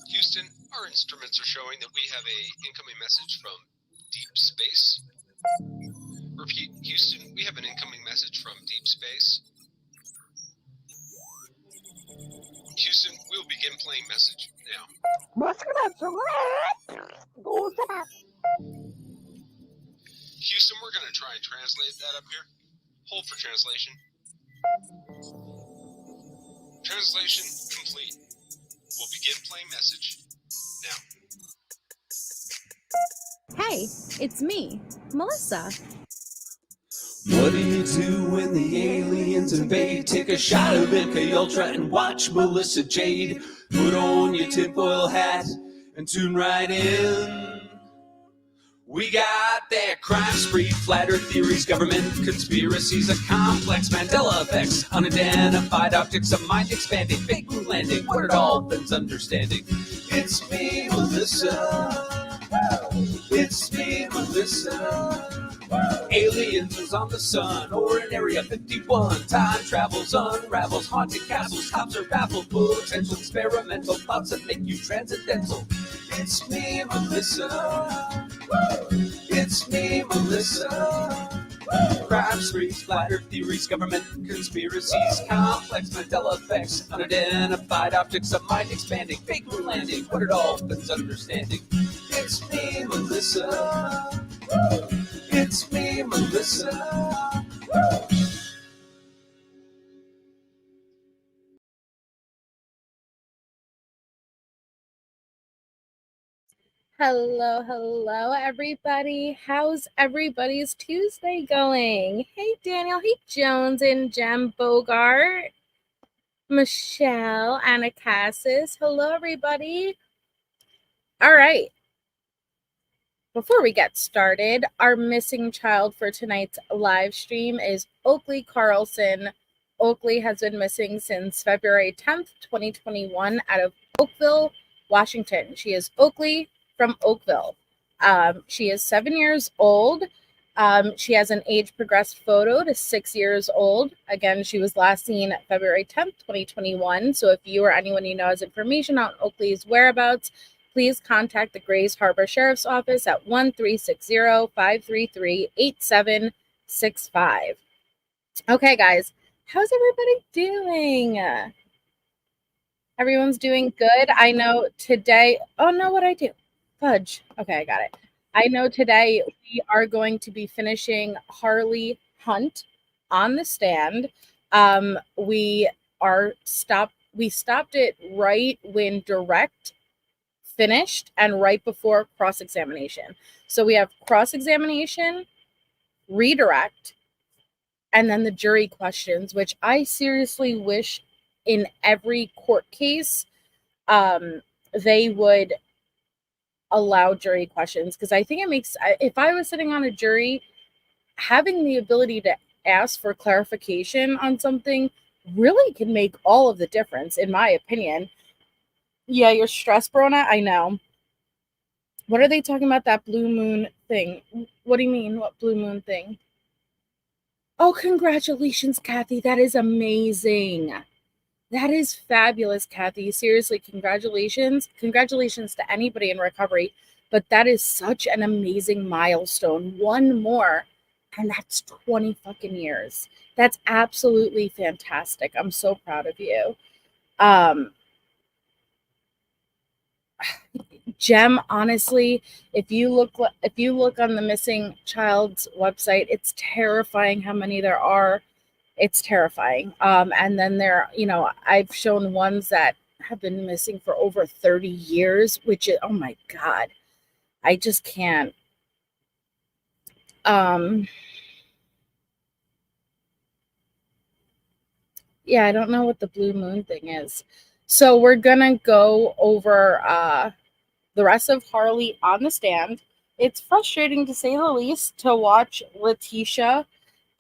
Houston, our instruments are showing that we have a incoming message from deep space. Repeat, Houston, we have an incoming message from deep space. Houston, we'll begin playing message now. Houston, we're going to try and translate that up here. Hold for translation. Translation complete. We'll begin playing message now. Hey, it's me, Melissa. What do you do when the aliens invade? Take a shot of MK Ultra and watch Melissa Jade. Put on your tinfoil hat and tune right in. We got their crime spree, flat earth theories, government conspiracies, a complex Mandela effects, unidentified objects, a mind expanding, fake moon landing, what are dolphins understanding? It's me, Melissa. It's me, Melissa. Aliens is on the sun or in Area 51. Time travels, unravels, haunted castles, cops are baffled, potential experimental thoughts that make you transcendental. It's me, Melissa. It's me, Melissa. Crime sprees, flat earth theories, government conspiracies, complex Mandela effects, unidentified objects, a mind expanding, fake moon landing, what are dolphins understanding? It's me, Melissa. It's me, Melissa. Hello, everybody. How's everybody's Tuesday going? Hey, Daniel. Hey, Jones and Jem Bogart. Michelle, Anna Cassis. Hello, everybody. All right. Before we get started, our missing child for tonight's live stream is Oakley Carlson. Oakley has been missing since February 10th, 2021 out of Oakville, Washington. She is Oakley from Oakville. She is 7 years old. She has an age progressed photo to 6 years old. Again, she was last seen February 10th, 2021. So if you or anyone you know has information on Oakley's whereabouts, please contact the Grays Harbor Sheriff's Office at 1-360-533-8765. Okay, guys, how's everybody doing? Everyone's doing good. I know today, oh no, what'd I do? Fudge. Okay, I got it. I know today we are going to be finishing Harley Hunt on the stand. We stopped it right when direct finished and right before cross-examination. So we have cross-examination, redirect, and then the jury questions, which I seriously wish in every court case they would allow jury questions, because I think it makes, if I was sitting on a jury, having the ability to ask for clarification on something really can make all of the difference, in my opinion. Yeah, you're stressed, Brona. I know. What are they talking about, that blue moon thing? What do you mean? What blue moon thing? Oh, congratulations, Kathy. That is amazing. That is fabulous, Kathy. Seriously, congratulations. Congratulations to anybody in recovery. But that is such an amazing milestone. One more, and that's 20 fucking years. That's absolutely fantastic. I'm so proud of you. Jem, honestly, if you look on the missing child's website, it's terrifying how many there are. It's terrifying. And then there, I've shown ones that have been missing for over 30 years, which is, oh my God, I just can't. Yeah, I don't know what the blue moon thing is. So we're gonna go over the rest of Harley on the stand. It's frustrating to say the least to watch Letecia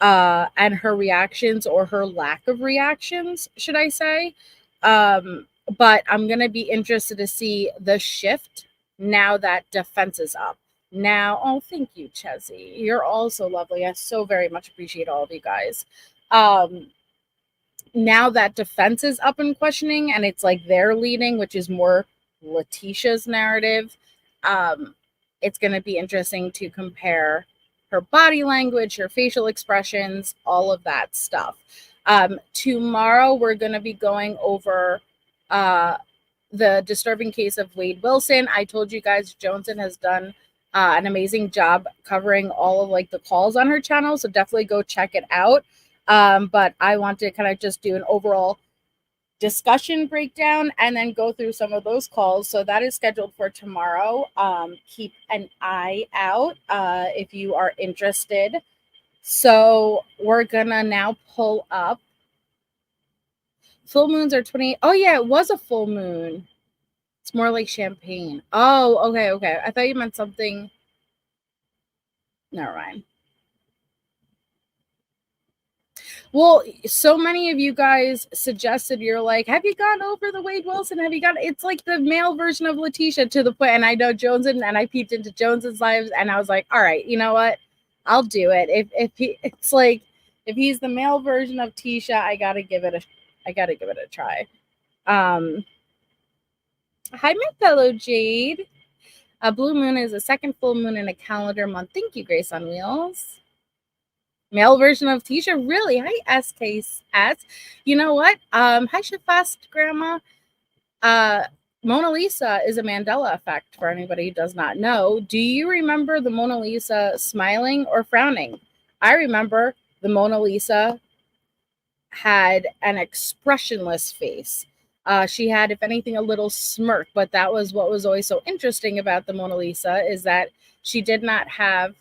and her reactions, or her lack of reactions, should I say. But I'm going to be interested to see the shift now that defense is up. Now, oh, thank you, Chessie. You're all so lovely. I so very much appreciate all of you guys. Now that defense is up and questioning, and it's like they're leading, which is more Letecia's narrative. It's going to be interesting to compare her body language, her facial expressions, all of that stuff. Tomorrow, we're going to be going over the disturbing case of Wade Wilson. I told you guys Joneson has done an amazing job covering all of like the calls on her channel, so definitely go check it out. But I want to kind of just do an overall discussion breakdown and then go through some of those calls. So that is scheduled for tomorrow. Keep an eye out if you are interested. So we're gonna now pull up. Full moons are 28. Oh yeah, it was a full moon. It's more like champagne. Oh, okay. I thought you meant something. Never mind. Well, so many of you guys suggested, you're like, have you gone over the Wade Wilson? Have you got, it's like the male version of Letecia to the point. And I know Joneson, and I peeped into Joneson's lives, and I was like, all right, you know what? I'll do it. If he, it's like, if he's the male version of Tisha, I gotta give it a try. Hi, my fellow Jade. A blue moon is a second full moon in a calendar month. Thank you, Grace on Wheels. Male version of Tisha, really? Hi, SKS. You know what? Hi, Shafast Grandma. Mona Lisa is a Mandela effect for anybody who does not know. Do you remember the Mona Lisa smiling or frowning? I remember the Mona Lisa had an expressionless face. She had, if anything, a little smirk, but that was what was always so interesting about the Mona Lisa, is that she did not have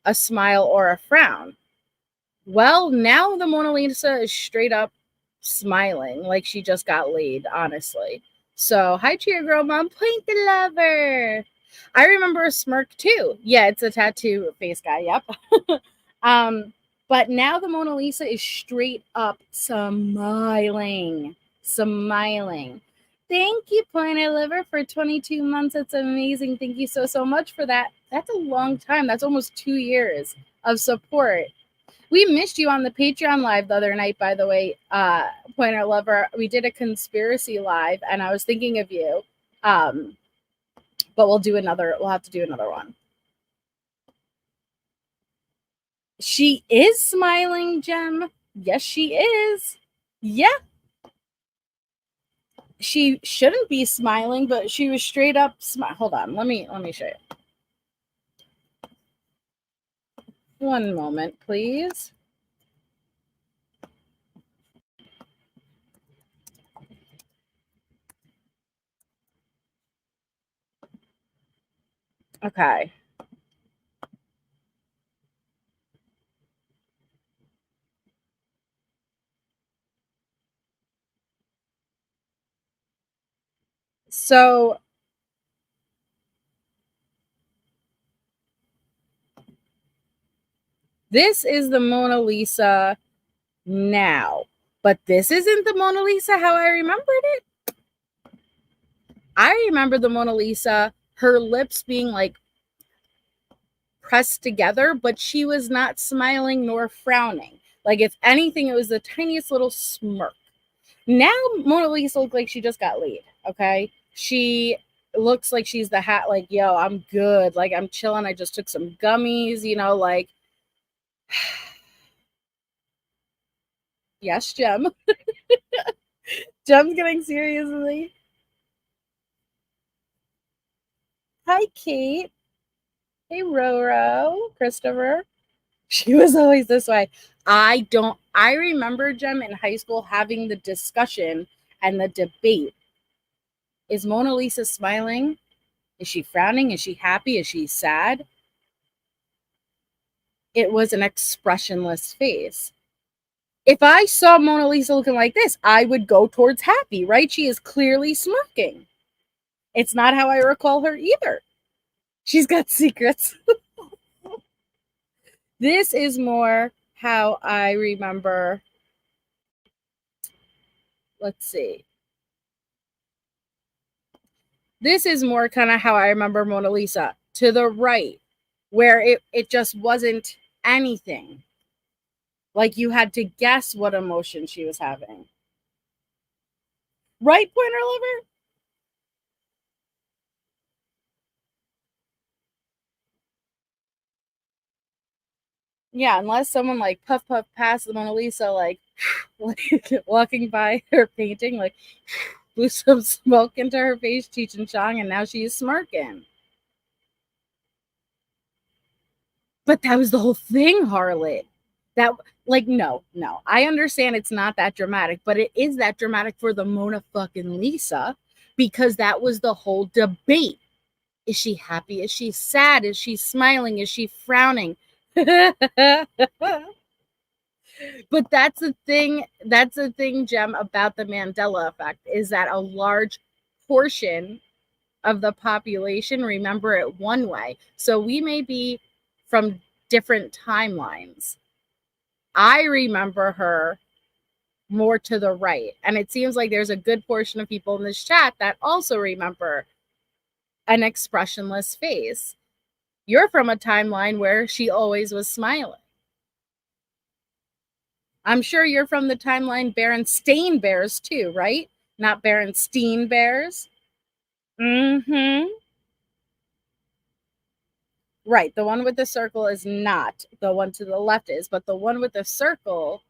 a smile or a frown. Well, now the Mona Lisa is straight up smiling like she just got laid, honestly. So, hi to your girl mom, Point the Lover. I remember a smirk too. Yeah, it's a tattoo face guy. Yep. But now the Mona Lisa is straight up smiling. Thank you, Pointer Liver, for 22 months. That's amazing. Thank you so much for that. That's a long time. That's almost 2 years of support. We missed you on the Patreon live the other night, by the way, Pointer Lover. We did a conspiracy live, and I was thinking of you. But we'll have to do another one. She is smiling, Jem. Yes, she is. Yeah. She shouldn't be smiling, but she was straight up Hold on, let me show you. One moment, please. Okay. So this is the Mona Lisa now, but this isn't the Mona Lisa how I remembered it. I remember the Mona Lisa, her lips being like pressed together, but she was not smiling nor frowning. Like, if anything, it was the tiniest little smirk. Now Mona Lisa looks like she just got laid. Okay, she looks like she's the hat. Like, yo, I'm good. Like, I'm chilling. I just took some gummies. You know, like. Yes, Jem. Jem's getting seriously. Hi, Kate. Hey, Roro. Christopher. She was always this way. I remember, Jem, in high school having the discussion and the debate. Is Mona Lisa smiling? Is she frowning? Is she happy? Is she sad? It was an expressionless face. If I saw Mona Lisa looking like this, I would go towards happy, right? She is clearly smirking. It's not how I recall her either. She's got secrets. This is more how I remember. Let's see. This is more kind of how I remember Mona Lisa, to the right, where it just wasn't anything. Like, you had to guess what emotion she was having. Right, Pointer Lover? Yeah, unless someone like puff past the Mona Lisa, like walking by her painting, like blew some smoke into her face, Cheech and Chong, and now she's smirking. But that was the whole thing, Harlot. That, like, no. I understand it's not that dramatic, but it is that dramatic for the Mona fucking Lisa, because that was the whole debate. Is she happy? Is she sad? Is she smiling? Is she frowning? But that's the thing, Jem, about the Mandela effect, is that a large portion of the population remember it one way. So we may be from different timelines. I remember her more to the right. And it seems like there's a good portion of people in this chat that also remember an expressionless face. You're from a timeline where she always was smiling. I'm sure you're from the timeline Berenstain Bears too, right? Not Berenstein Bears. Mm-hmm. Right. The one with the circle is not. The one to the left is, but the one with the circle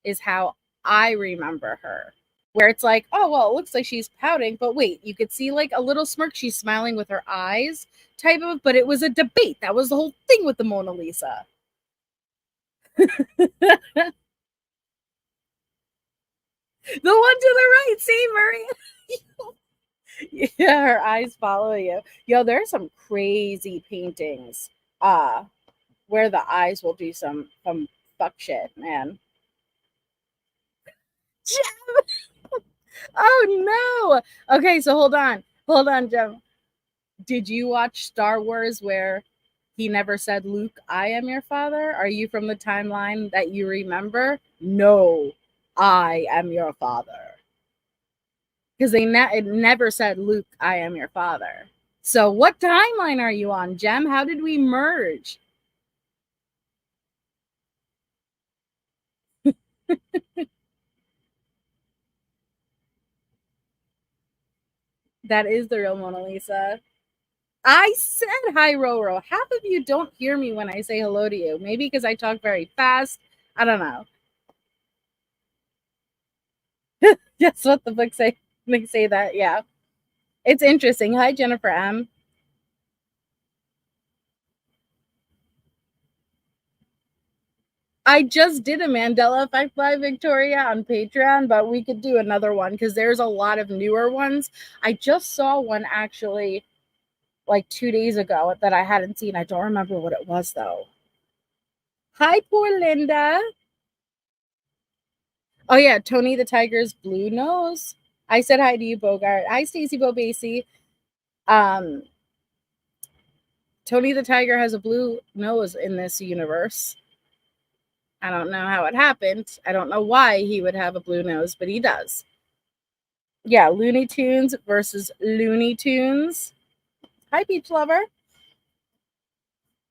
is how I remember her. Where it's like, oh, well, it looks like she's pouting, but wait, you could see like a little smirk. She's smiling with her eyes type of, but it was a debate. That was the whole thing with the Mona Lisa. The one to the right, see, Maria? Yeah, her eyes follow you. Yo, there's some crazy paintings where the eyes will do some fuck shit, man. Oh no. Okay, so hold on, Jem. Did you watch Star Wars where he never said, Luke, I am your father? Are you from the timeline that you remember? No, I am your father. Because it never said, Luke, I am your father. So what timeline are you on, Jem? How did we merge? That is the real Mona Lisa. I said hi, Roro. Half of you don't hear me when I say hello to you. Maybe because I talk very fast. I don't know. That's what the book say. They say that, yeah. It's interesting. Hi, Jennifer M. I just did a Mandela Effect by Victoria on Patreon, but we could do another one because there's a lot of newer ones. I just saw one actually like 2 days ago that I hadn't seen. I don't remember what it was though. Hi, poor Linda. Oh yeah, Tony the Tiger's blue nose. I said hi to you, Bogart. Hi, Stacey Bobasi. Tony the Tiger has a blue nose in this universe. I don't know how it happened. I don't know why he would have a blue nose, but he does. Yeah, Looney Tunes versus Looney Tunes. Hi, Beach Lover.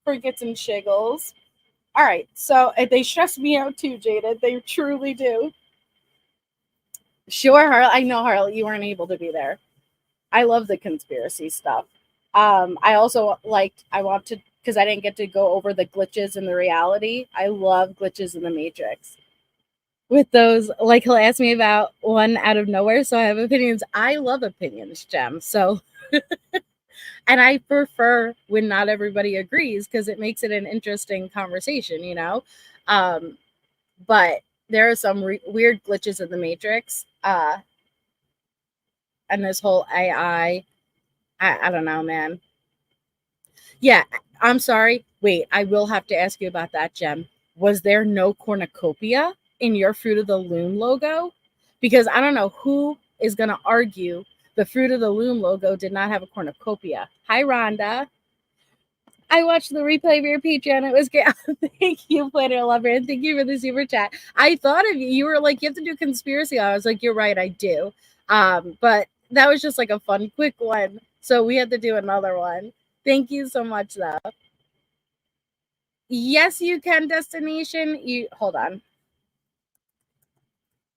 Forgets and shiggles. All right, so they stress me out too, Jaded. They truly do. Sure, Harley. I know, Harley, you weren't able to be there. I love the conspiracy stuff. I also want to, because I didn't get to go over the glitches in the reality. I love glitches in the Matrix. With those, like he'll ask me about one out of nowhere, so I have opinions. I love opinions, Jem. So, and I prefer when not everybody agrees because it makes it an interesting conversation, you know. But there are some weird glitches in the Matrix, and this whole AI. I don't know, man. Yeah, I'm sorry. Wait, I will have to ask you about that, Jem. Was there no cornucopia in your Fruit of the Loom logo? Because I don't know who is going to argue the Fruit of the Loom logo did not have a cornucopia. Hi, Rhonda. I watched the replay of your Patreon. It was great. Thank you, Planner Lover, and thank you for the super chat. I thought of you. You were like, you have to do conspiracy. I was like, you're right, I do. But that was just like a fun, quick one. So we had to do another one. Thank you so much, though. Yes, you can, Destination. You hold on.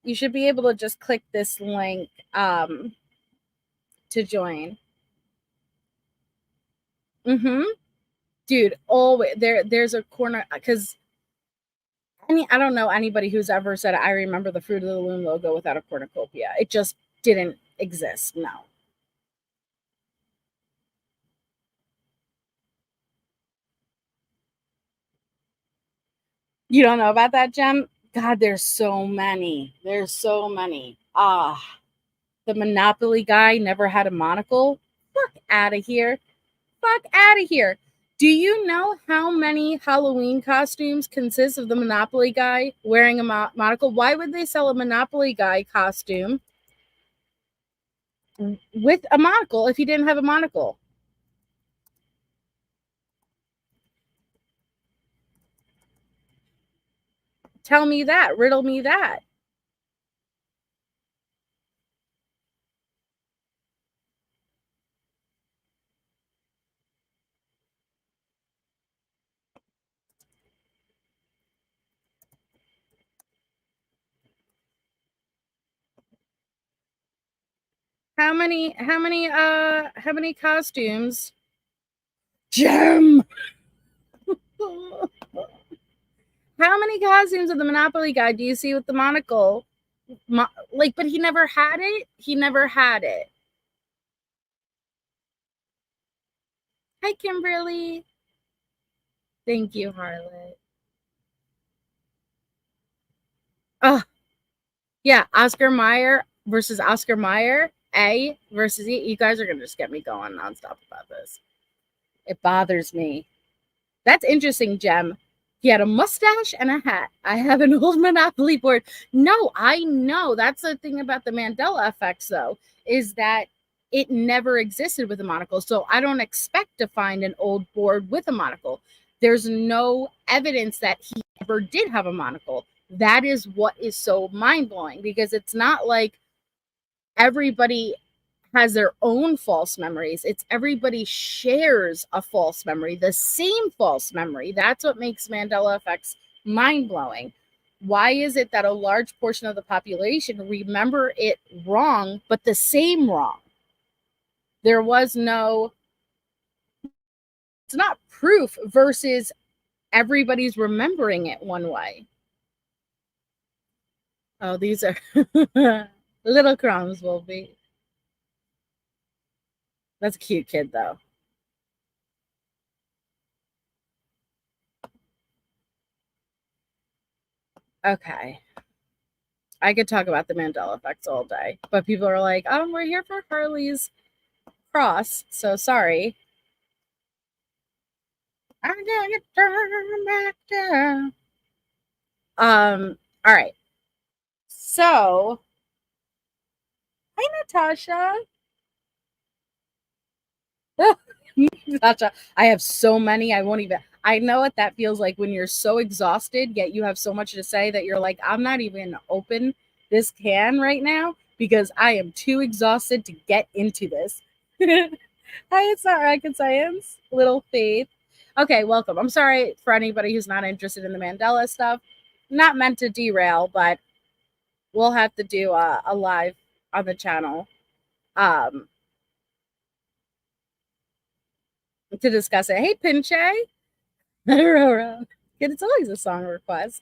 You should be able to just click this link to join. Dude, always there's a corner because I don't know anybody who's ever said, I remember the Fruit of the Loom logo without a cornucopia. It just didn't exist. No. You don't know about that, Jem? God, there's so many. There's so many. The Monopoly guy never had a monocle. Fuck out of here. Fuck out of here. Do you know how many Halloween costumes consist of the Monopoly guy wearing a monocle? Why would they sell a Monopoly guy costume with a monocle if he didn't have a monocle? Tell me that. Riddle me that. How many costumes? Gem. How many costumes of the Monopoly guy do you see with the monocle? But he never had it. He never had it. Hi, Kimberly. Thank you, Harley. Oh, yeah. Oscar Mayer versus Oscar Mayer. A versus E. You guys are going to just get me going nonstop about this. It bothers me. That's interesting, Jem. He had a mustache and a hat. I have an old Monopoly board. No, I know. That's the thing about the Mandela effects, though, is that it never existed with a monocle. So I don't expect to find an old board with a monocle. There's no evidence that he ever did have a monocle. That is what is so mind-blowing, because it's not like everybody has their own false memories. It's everybody shares a false memory, the same false memory. That's what makes Mandela effects mind-blowing. Why is it that a large portion of the population remember it wrong, but the same wrong? There was no, it's not proof versus everybody's remembering it one way. Oh, these are little crumbs will be. That's a cute kid, though. Okay. I could talk about the Mandela effects all day, but people are like, oh, we're here for Harley's cross, so sorry. I'm gonna turn back down. All right. So, hi, Natasha. Natasha, I have so many. I know what that feels like when you're so exhausted, yet you have so much to say that you're like, I'm not even open this can right now because I am too exhausted to get into this. Hi, it's not rocket science. Little Faith. Okay, welcome. I'm sorry for anybody who's not interested in the Mandela stuff. Not meant to derail, but we'll have to do a live on the channel to discuss it. Hey, Pinche. It's always a song request.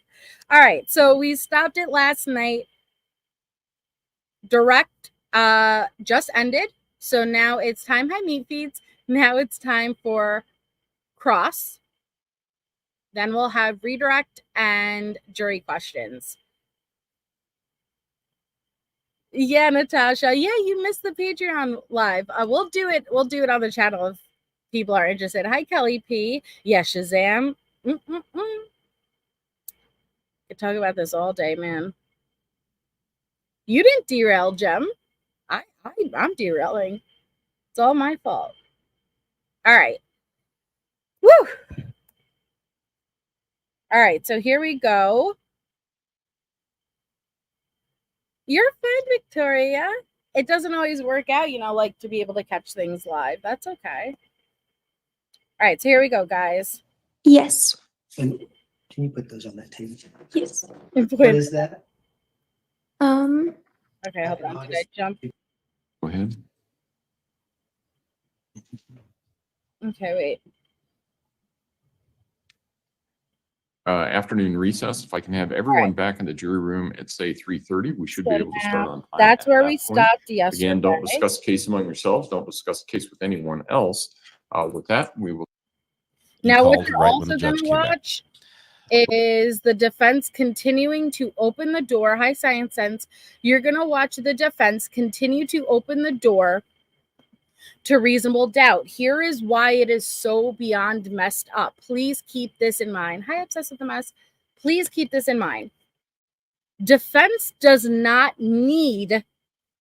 All right, so we stopped it last night. Direct just ended. So now it's time. Hi, meat feeds. Now it's time for cross. Then we'll have redirect and jury questions. Yeah, Natasha. Yeah, you missed the Patreon live. We'll do it. We'll do it on the channel if people are interested. Hi, Kelly P. Yeah, Shazam. Could talk about this all day, man. You didn't derail, Jem. I'm derailing. It's all my fault. All right. Woo! All right, so here we go. You're fine, Victoria. It doesn't always work out, like to be able to catch things live. That's okay. All right, so here we go, guys. Yes. And can you put those on that table? Yes. What is that? Okay, hold on. Did I jump? Go ahead. Okay, wait. afternoon recess. If I can have everyone back in the jury room at say 3:30, we should be able to start on time. That's at where that we point. stopped yesterday. Again, don't discuss the case among yourselves. Don't discuss the case with anyone else. With that, we will. Now, what you're also going to watch is the defense continuing to open the door. Hi, Science Sense. You're going to watch the defense continue to open the door to reasonable doubt. Here is why it is so beyond messed up. Please keep this in mind. Hi, Obsessed with the Mess. Please keep this in mind. Defense does not need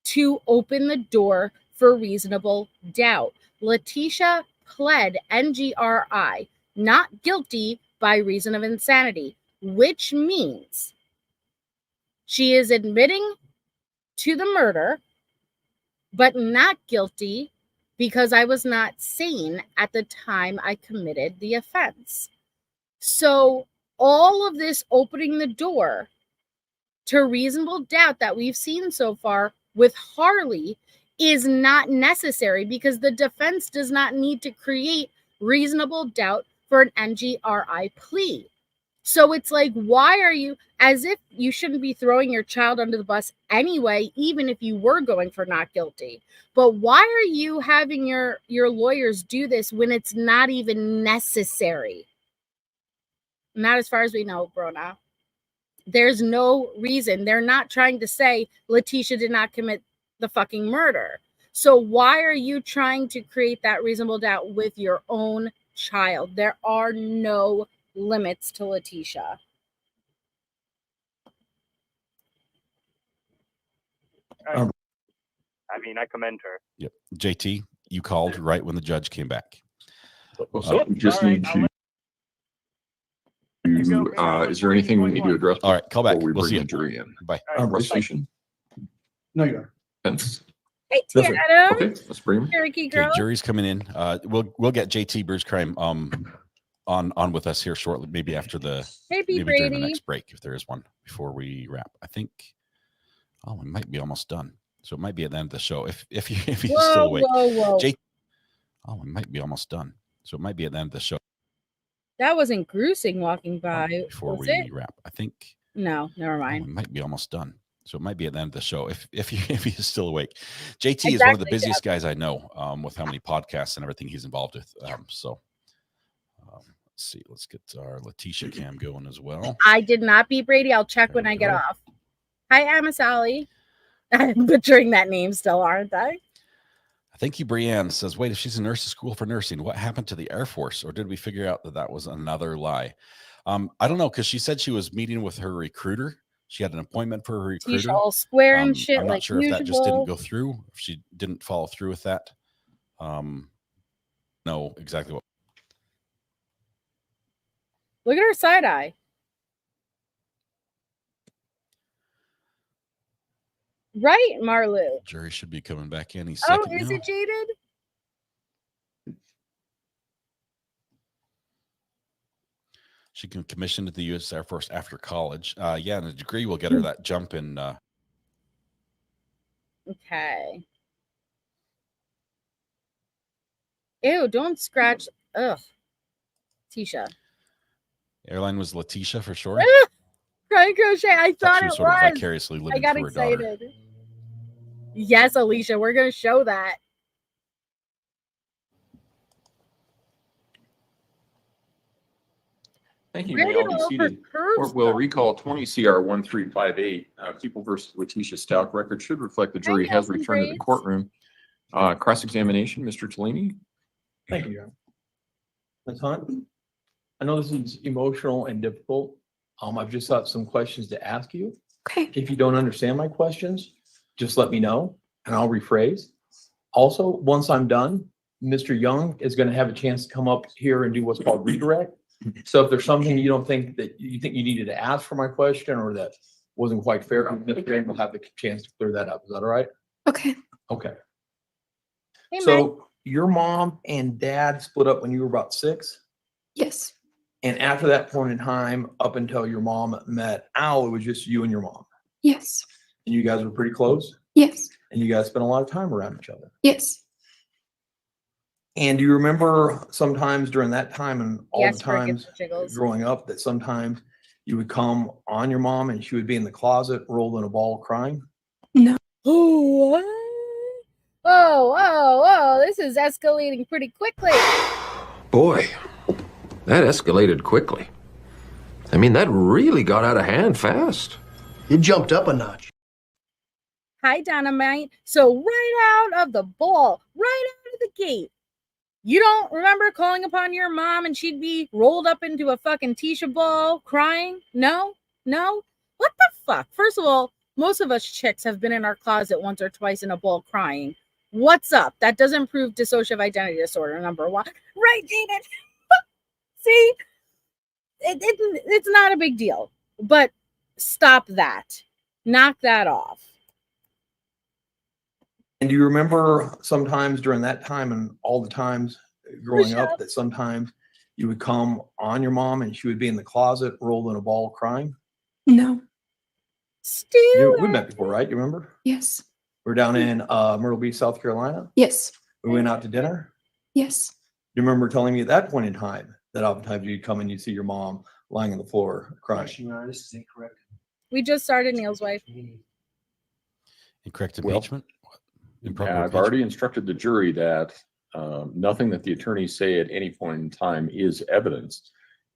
to open the door for reasonable doubt. Letecia pled NGRI, not guilty by reason of insanity, which means she is admitting to the murder, but not guilty because I was not sane at the time I committed the offense. So all of this opening the door to reasonable doubt that we've seen so far with Harley is not necessary because the defense does not need to create reasonable doubt for an NGRI plea. So it's like, why are you, as if you shouldn't be throwing your child under the bus anyway, even if you were going for not guilty. But why are you having your lawyers do this when it's not even necessary? Not as far as we know, Brona. There's no reason. They're not trying to say Letecia did not commit the fucking murder. So why are you trying to create that reasonable doubt with your own child? There are no limits to Letecia. I mean, I commend her. Yep. JT, you called right when the judge came back. Just need to. Is there anything we need to address? All right, call back. We We'll bring see the you. jury in. Bye. Resolution. No, you are. Fence. Hey, Yes, sir. Adam. Okay, let's bring him. Cherokee Okay, girl. jury's coming in. We'll get JT Bruce Crime on with us here shortly, maybe after the Hey, B. maybe during the Brady. next break, if there is one, before we wrap. I think we might be almost done. So it might be at the end of the show. If he's still awake. Whoa. We might be almost done. So it might be at the end of the show. That wasn't Gruesing walking by. Before was we it? wrap. I think No, never we mind. might be almost done. So it might be at the end of the show if he's still awake. JT is one of the busiest guys I know, with how many podcasts and everything he's involved with. Let's see. Let's get our Letecia cam going as well. I did not beat Brady. I'll check when I get off. Hi, Amasali. I'm butchering that name still, aren't I? Thank you, Brianne. Says, wait, if she's in nursing school for nursing, what happened to the Air Force? Or did we figure out that was another lie? I don't know, because she said she was meeting with her recruiter. She had an appointment for her recruiter. She's all square and shit. I'm not like sure usual. if that just didn't go through. If she didn't follow through with that. No, exactly what. Look at her side eye. Right, Marlu. Jury should be coming back any Oh, second. is now. it Jaded? She can commission to the U.S. Air Force after college. Yeah, and a degree will get her that jump in. Okay. Ew, don't scratch. Ugh. Tisha. Airline was Letecia for sure. Crying crochet. I thought She it was sort of was. vicariously I living got through her daughter. excited. Yes, Alicia, we're going to show that. Thank you. Where May did all be all her seated. curves Court will go? recall 20 CR 1358. People versus Letecia Stauch record should reflect the jury has Nelson returned to the Braids. courtroom. Cross-examination, Mr. Tellini. Thank you, John. Ms. Hunt, I know this is emotional and difficult. I've just got some questions to ask you. Okay. If you don't understand my questions, just let me know and I'll rephrase. Also, once I'm done, Mr. Young is going to have a chance to come up here and do what's called redirect. So if there's something you don't think that you think you needed to ask for my question or that wasn't quite fair, Mr. Young will have the chance to clear that up. Is that all right? Okay. Okay. Hey, Meg. So your mom and dad split up when you were about 6? Yes. And after that point in time, up until your mom met Al, it was just you and your mom. Yes. And you guys were pretty close. Yes. And you guys spent a lot of time around each other. Yes. And do you remember sometimes during that time and all Yes, the for times giggles, jiggles. growing up that sometimes you would come on your mom and she would be in the closet rolled in a ball crying? No. Oh, what? Whoa, whoa, whoa! This is escalating pretty quickly. Boy, that escalated quickly. I mean, that really got out of hand fast. It jumped up a notch. Hi, Dynamite. So right out of the ball, right out of the gate, you don't remember calling upon your mom and she'd be rolled up into a fucking Tisha ball crying? No? No? What the fuck? First of all, most of us chicks have been in our closet once or twice in a ball crying. What's up? That doesn't prove dissociative identity disorder, number one. Right, Jade? See? It's not a big deal. But stop that. Knock that off. And do you remember sometimes during that time and all the times growing up that sometimes you would come on your mom and she would be in the closet rolled in a ball crying? No. Still. We met before, right? You remember? Yes. We're down in Myrtle Beach, South Carolina. Yes. We went out to dinner. Yes. You remember telling me at that point in time that oftentimes you'd come and you'd see your mom lying on the floor crying? This is incorrect. We just started Neil's wife. Incorrect Well, impeachment? Improper Yeah, I've impeachment? already instructed the jury that nothing that the attorneys say at any point in time is evidence.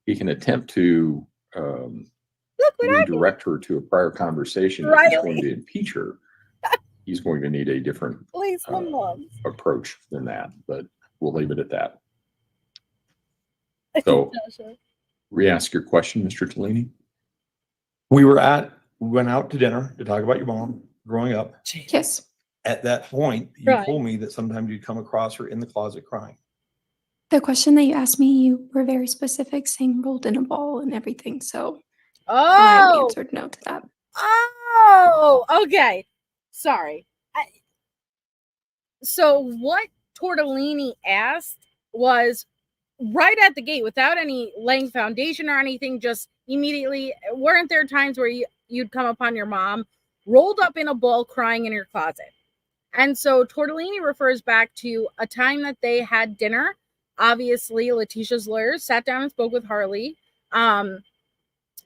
He can attempt to Look what I redirect her to a prior conversation. If he's Riley. going to impeach her, he's going to need a different Please, one mom. approach than that, but we'll leave it at that. So, re-ask your question, Mr. Tellini. We went out to dinner to talk about your mom growing up. Yes. At that point, you Right. told me that sometimes you'd come across her in the closet crying. The question that you asked me, you were very specific, saying rolled in a ball and everything. So I Oh, answered no to that. oh, okay. Sorry. So what Tortellini asked was right at the gate without any laying foundation or anything, just immediately, weren't there times where you'd come upon your mom rolled up in a ball crying in your closet? And so Tortellini refers back to a time that they had dinner. Obviously, Letecia's lawyers sat down and spoke with Harley. And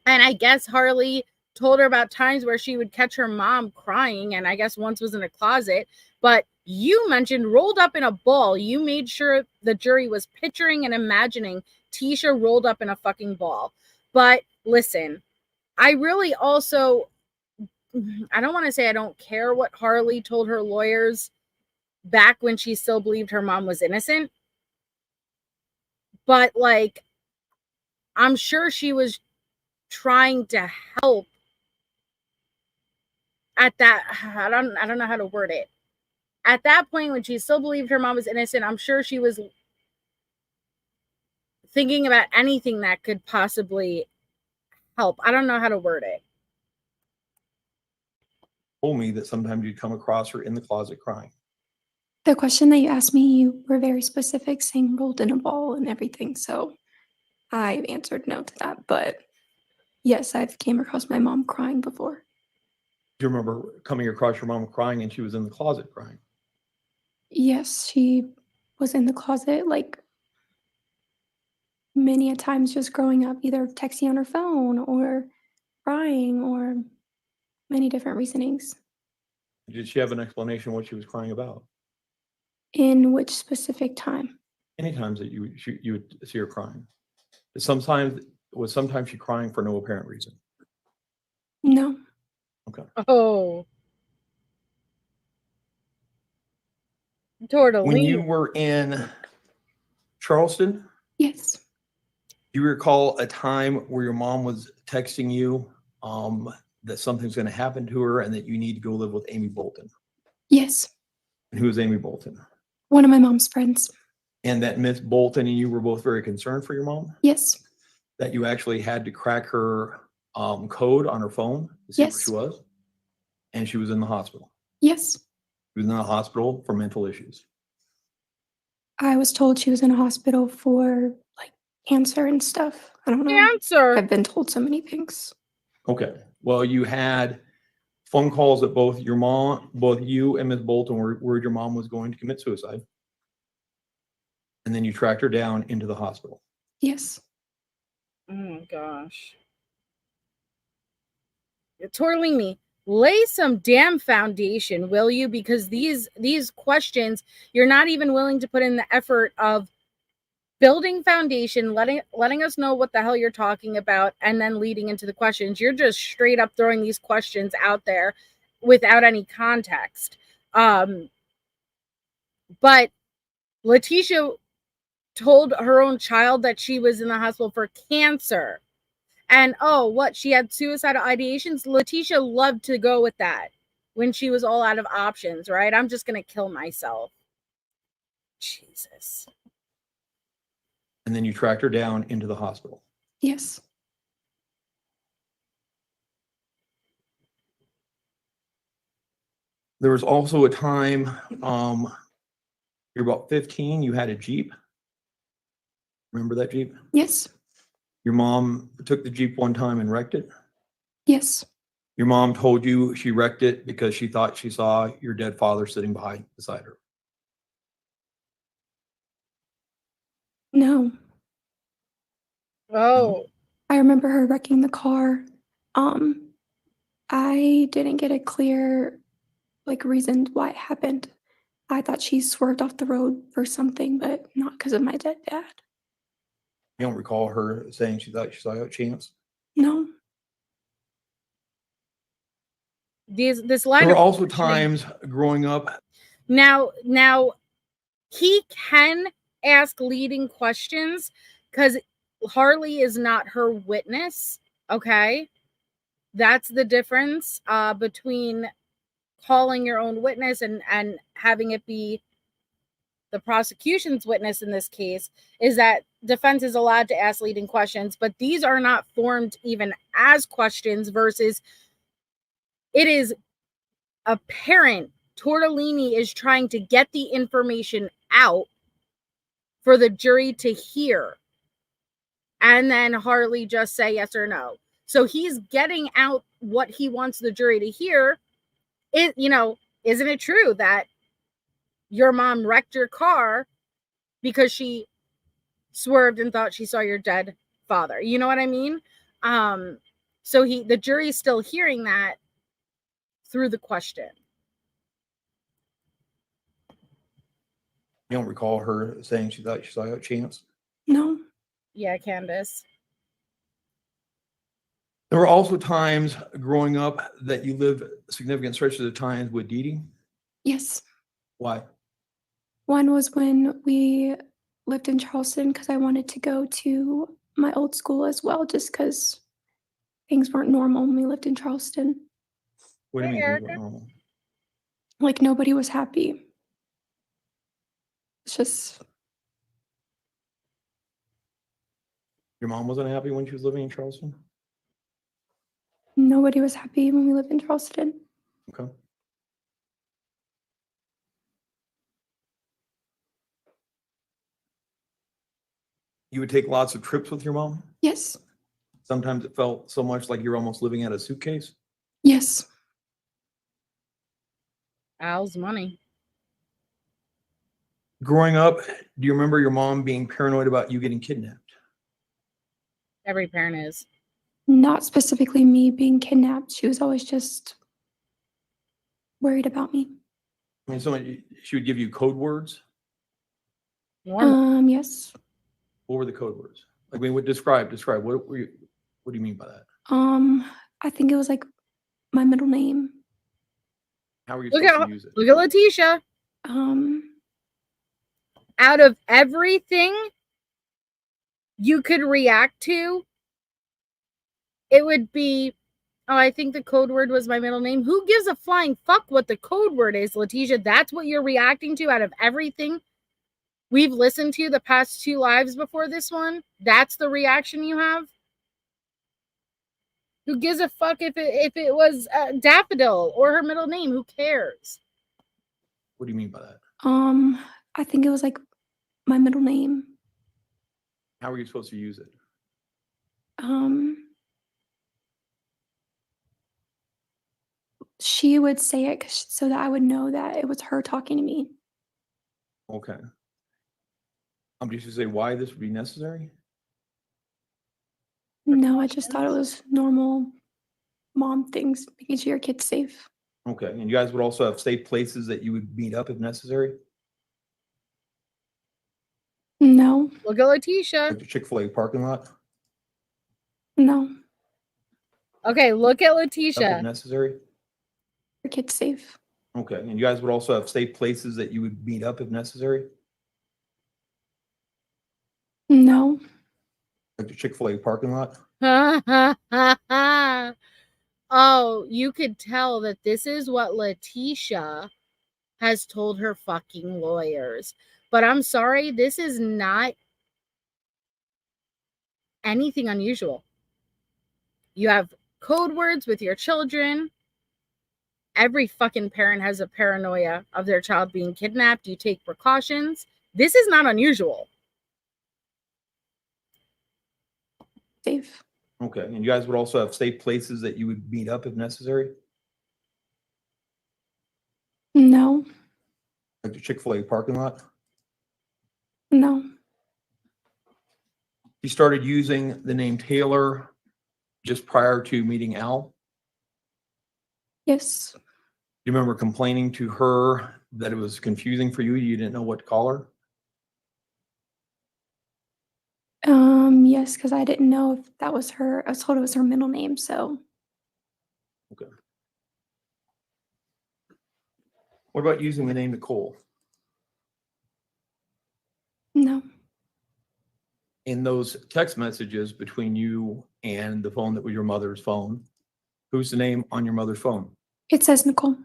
I guess Harley told her about times where she would catch her mom crying, and I guess once was in a closet. But you mentioned rolled up in a ball. You made sure the jury was picturing and imagining Tisha rolled up in a fucking ball. But listen, I really also, I don't want to say I don't care what Harley told her lawyers back when she still believed her mom was innocent. But like, I'm sure she was trying to help at that. I don't know how to word it. At that point, when she still believed her mom was innocent, I'm sure she was thinking about anything that could possibly help. I don't know how to word it. Told me that sometimes you'd come across her in the closet crying. The question that you asked me, you were very specific, saying rolled in a ball and everything. So I answered no to that. But yes, I've came across my mom crying before. Do you remember coming across your mom crying and she was in the closet crying? Yes, she was in the closet like many a times just growing up, either texting on her phone or crying or many different reasonings. Did she have an explanation what she was crying about? In which specific time? Any times that you would see her crying? Sometimes she crying for no apparent reason? No. Okay. Oh. Tortellini. When you were in Charleston, Yes. do you recall a time where your mom was texting you that something's going to happen to her and that you need to go live with Amy Bolton? Yes. And who is Amy Bolton? One of my mom's friends. And that Miss Bolton and you were both very concerned for your mom? Yes. That you actually had to crack her code on her phone to see where Yes. she was? And she was in the hospital? Yes. She was in the hospital for mental issues? I was told she was in a hospital for like cancer and stuff. I don't know. Cancer. I've been told so many things. Okay. Well, you had phone calls that both you and Ms. Bolton were worried your mom was going to commit suicide. And then you tracked her down into the hospital. Yes. Oh my gosh. Torlini, lay some damn foundation, will you? Because these questions, you're not even willing to put in the effort of building foundation, letting us know what the hell you're talking about, and then leading into the questions. You're just straight up throwing these questions out there without any context. But Letecia told her own child that she was in the hospital for cancer. And she had suicidal ideations. Letecia loved to go with that when she was all out of options, right? I'm just going to kill myself. Jesus. And then you tracked her down into the hospital. Yes. There was also a time, you're about 15, you had a Jeep. Remember that Jeep? Yes. Your mom took the Jeep one time and wrecked it. Yes. Your mom told you she wrecked it because she thought she saw your dead father sitting beside her. No. Oh. I remember her wrecking the car. I didn't get a clear reason why it happened. I thought she swerved off the road for something, but not because of my dead dad. You don't recall her saying she thought she saw a chance? No. This line There were of also questioning- times growing up. Now he can ask leading questions because Harley is not her witness. Okay. That's the difference between calling your own witness and having it be the prosecution's witness in this case, is that defense is allowed to ask leading questions, but these are not formed even as questions versus it is apparent Tortellini is trying to get the information out for the jury to hear. And then Harley just say yes or no. So he's getting out what he wants the jury to hear. Isn't it true that your mom wrecked your car because she swerved and thought she saw your dead father? You know what I mean? So the jury's still hearing that through the question. You don't recall her saying she thought she saw a chance? No. Yeah, Candace. There were also times growing up that you lived significant stretches of time with Dee. Yes. Why? One was when we lived in Charleston because I wanted to go to my old school as well, just because things weren't normal when we lived in Charleston. What do you Hey, mean things Erica. weren't normal? Nobody was happy. It's just, Your mom wasn't happy when she was living in Charleston? nobody was happy when we lived in Charleston. Okay. You would take lots of trips with your mom? Yes. Sometimes it felt so much like you're almost living out of a suitcase? Yes. Al's money. Growing up, do you remember your mom being paranoid about you getting kidnapped? Every parent is. Not specifically me being kidnapped. She was always just worried about me. I mean, she would give you code words? Normal. Yes. What were the code words? Describe. What do you mean by that? I think it was my middle name. How were you Look supposed at to use it? Letecia. Out of everything you could react to, it would be, I think the code word was my middle name. Who gives a flying fuck what the code word is, Letecia? That's what you're reacting to out of everything we've listened to the past 2 lives before this one? That's the reaction you have? Who gives a fuck if it was Daffodil or her middle name? Who cares? What do you mean by that? I think it was my middle name. How were you supposed to use it? She would say it so that I would know that it was her talking to me. Okay. Did you say why this would be necessary? No, I just thought it was normal mom things, making sure your kid's safe. Okay, and you guys would also have safe places that you would meet up if necessary? No, Look at Letecia. Like the Chick-fil-A parking lot? no, Okay, look at Up if Letecia. necessary? your kid's safe. Okay, and you guys would also have safe places that you would meet up if necessary? No, Like the Chick-fil-A parking lot? Oh, you could tell that this is what Letecia has told her fucking lawyers. But I'm sorry, this is not anything unusual. You have code words with your children. Every fucking parent has a paranoia of their child being kidnapped. You take precautions. This is not unusual. safe. Okay, and you guys would also have safe places that you would meet up if necessary? No, Like the Chick-fil-A parking lot? no, You started using the name Taylor just prior to meeting Al? yes, You remember complaining to her that it was confusing for you? You didn't know what to call her? yes, because I didn't know if that was her. I was told it was her middle name, so Okay. What about using the name Nicole? no, In those text messages between you and the phone that was your mother's phone, who's the name on your mother's phone? it says Nicole.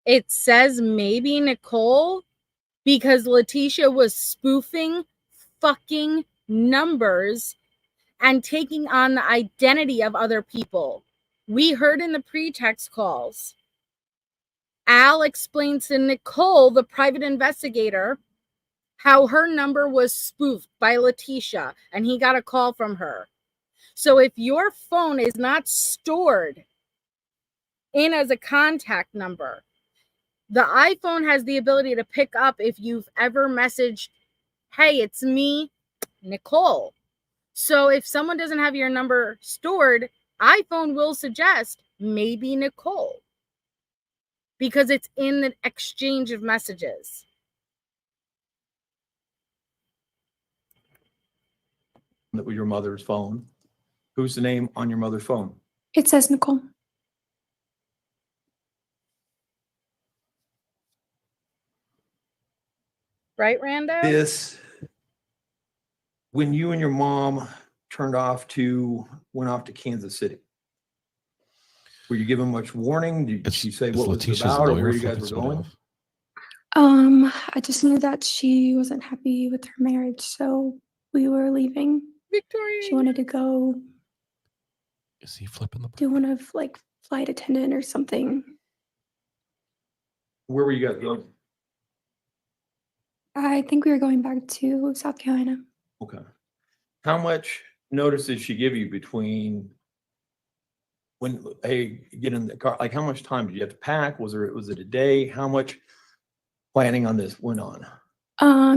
It says maybe Nicole because Letecia was spoofing fucking numbers and taking on the identity of other people. We heard in the pretext calls, Al explains to Nicole, the private investigator, how her number was spoofed by Letecia and he got a call from her. So if your phone is not stored in as a contact number, the iPhone has the ability to pick up if you've ever messaged, hey, it's me, Nicole. So if someone doesn't have your number stored, iPhone will suggest maybe Nicole because it's in the exchange of messages. That was your mother's phone. Who's the name on your mother's phone? It says Nicole. Right, Rando? When you and your mom went off to Kansas City, were you given much warning? Did she say what was it about or where you guys were going? I just knew that she wasn't happy with her marriage, so we were leaving. Victoria. She wanted to go Is he flipping the do one of like flight attendant or something. Where were you guys going? I think we were going back to South Carolina. Okay. How much notice did she give you between when, hey, get in the car? Like, how much time did you have to pack? Was it a day? How much planning on this went on?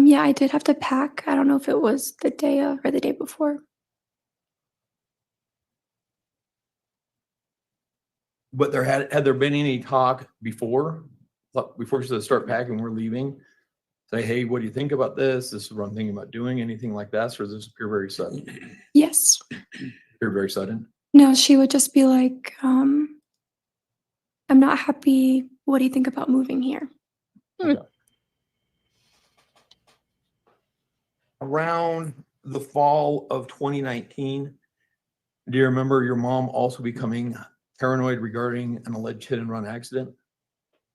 Yeah, I did have to pack. I don't know if it was the day of or the day before. But had there been any talk before she said start packing, we're leaving? Say, hey, what do you think about this? This is what I'm thinking about doing. Anything like that? Or is this appear very sudden? Yes. Appear very sudden? No, she would just be like, I'm not happy. What do you think about moving here? Okay. Around the fall of 2019, do you remember your mom also becoming paranoid regarding an alleged hit and run accident?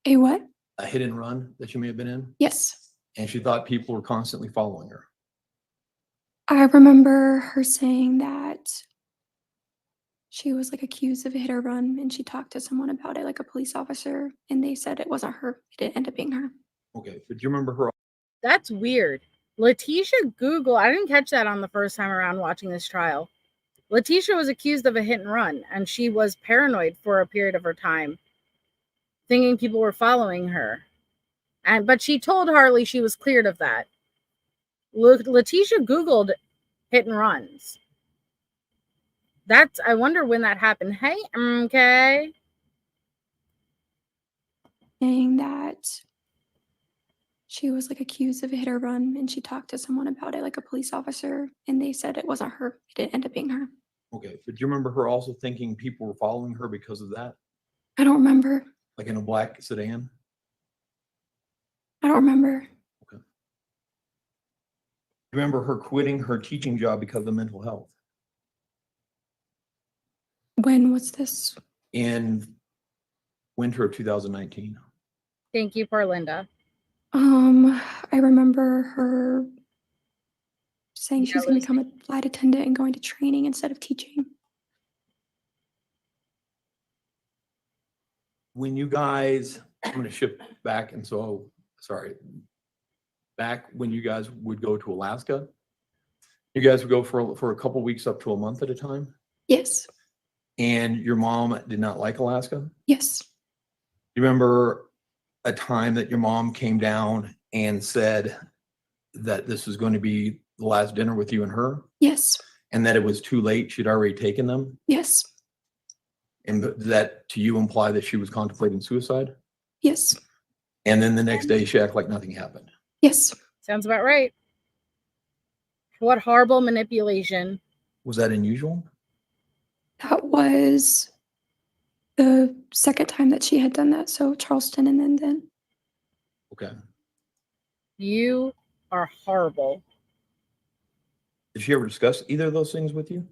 A what? A hit and run that you may have been in? Yes. And she thought people were constantly following her. I remember her saying that she was like accused of a hit or run and she talked to someone about it, like a police officer, and they said it wasn't her. It didn't end up being her. Okay, but do you remember her? That's weird. Letecia Google, I didn't catch that on the first time around watching this trial. Letecia was accused of a hit and run, and she was paranoid for a period of her time, thinking people were following her. But she told Harley she was cleared of that. Letecia Googled hit and runs. I wonder when that happened. Hey, okay. Saying that she was like accused of a hit or run, and she talked to someone about it, like a police officer, and they said it wasn't her. It didn't end up being her. Okay, but do you remember her also thinking people were following her because of that? I don't remember. Like in a black sedan? I don't remember. Remember her quitting her teaching job because of mental health? When was this? In winter of 2019. Thank you, Parlinda. I remember her saying she was going to become a flight attendant and going to training instead of teaching. When you guys, I'm going to shift back, and so, sorry, back when you guys would go to Alaska, you guys would go for a couple weeks up to a month at a time, Yes. and your mom did not like Alaska? Yes. You remember a time that your mom came down and said that this was going to be the last dinner with you and her, Yes. and that it was too late, she'd already taken them? Yes. And did that to you imply that she was contemplating suicide? Yes. And then the next day she acted like nothing happened? Yes. Sounds about right. What horrible manipulation. Was that unusual? That was the second time that she had done that. So Charleston and then. Okay. You are horrible. Did she ever discuss either of those things with you?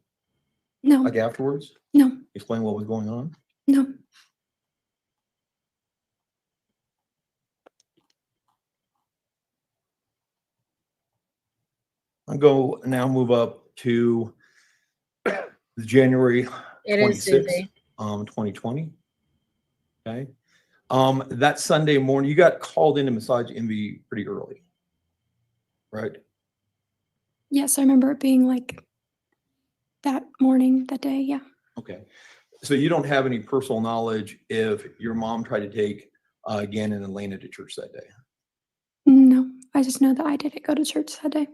No. Like afterwards? No. Explain what was going on? No. I'll move up to January It is 26th, Susie. 2020. Okay. That Sunday morning, you got called into Massage Envy pretty early, right? Yes, I remember it being like that morning, that day. Yeah. Okay. So you don't have any personal knowledge if your mom tried to take Gannon and Lena to church that day? No, I just know that I didn't go to church that day.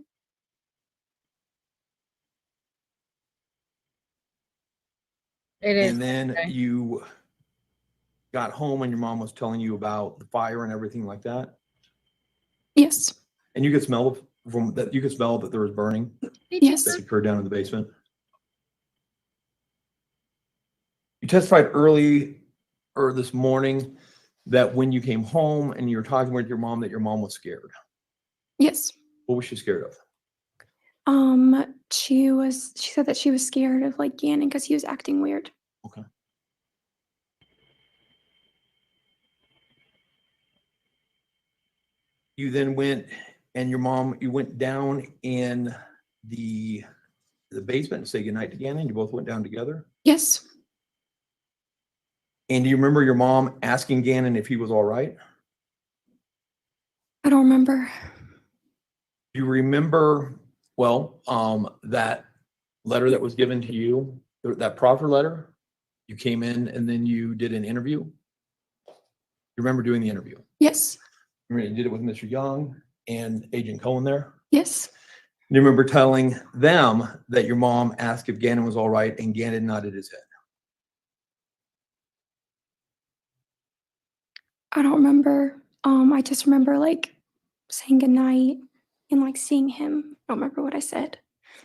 It is. And then okay. you got home and your mom was telling you about the fire and everything like that? Yes. And you could smell from that, you could smell that there was burning Yes. that occurred down in the basement? You testified early or this morning that when you came home and you were talking with your mom, that your mom was scared. Yes. What was she scared of? She said that she was scared of like Gannon because he was acting weird. Okay. You then went and you went down in the basement to say goodnight to Gannon. You both went down together. Yes. And do you remember your mom asking Gannon if he was all right? I don't remember. Do you remember, that letter that was given to you, that proffer letter? You came in and then you did an interview? You remember doing the interview? Yes. Remember you did it with Mr. Young and Agent Cohen there? Yes. You remember telling them that your mom asked if Gannon was all right and Gannon nodded his head? I don't remember. I just remember like saying goodnight and like seeing him. I don't remember what I said.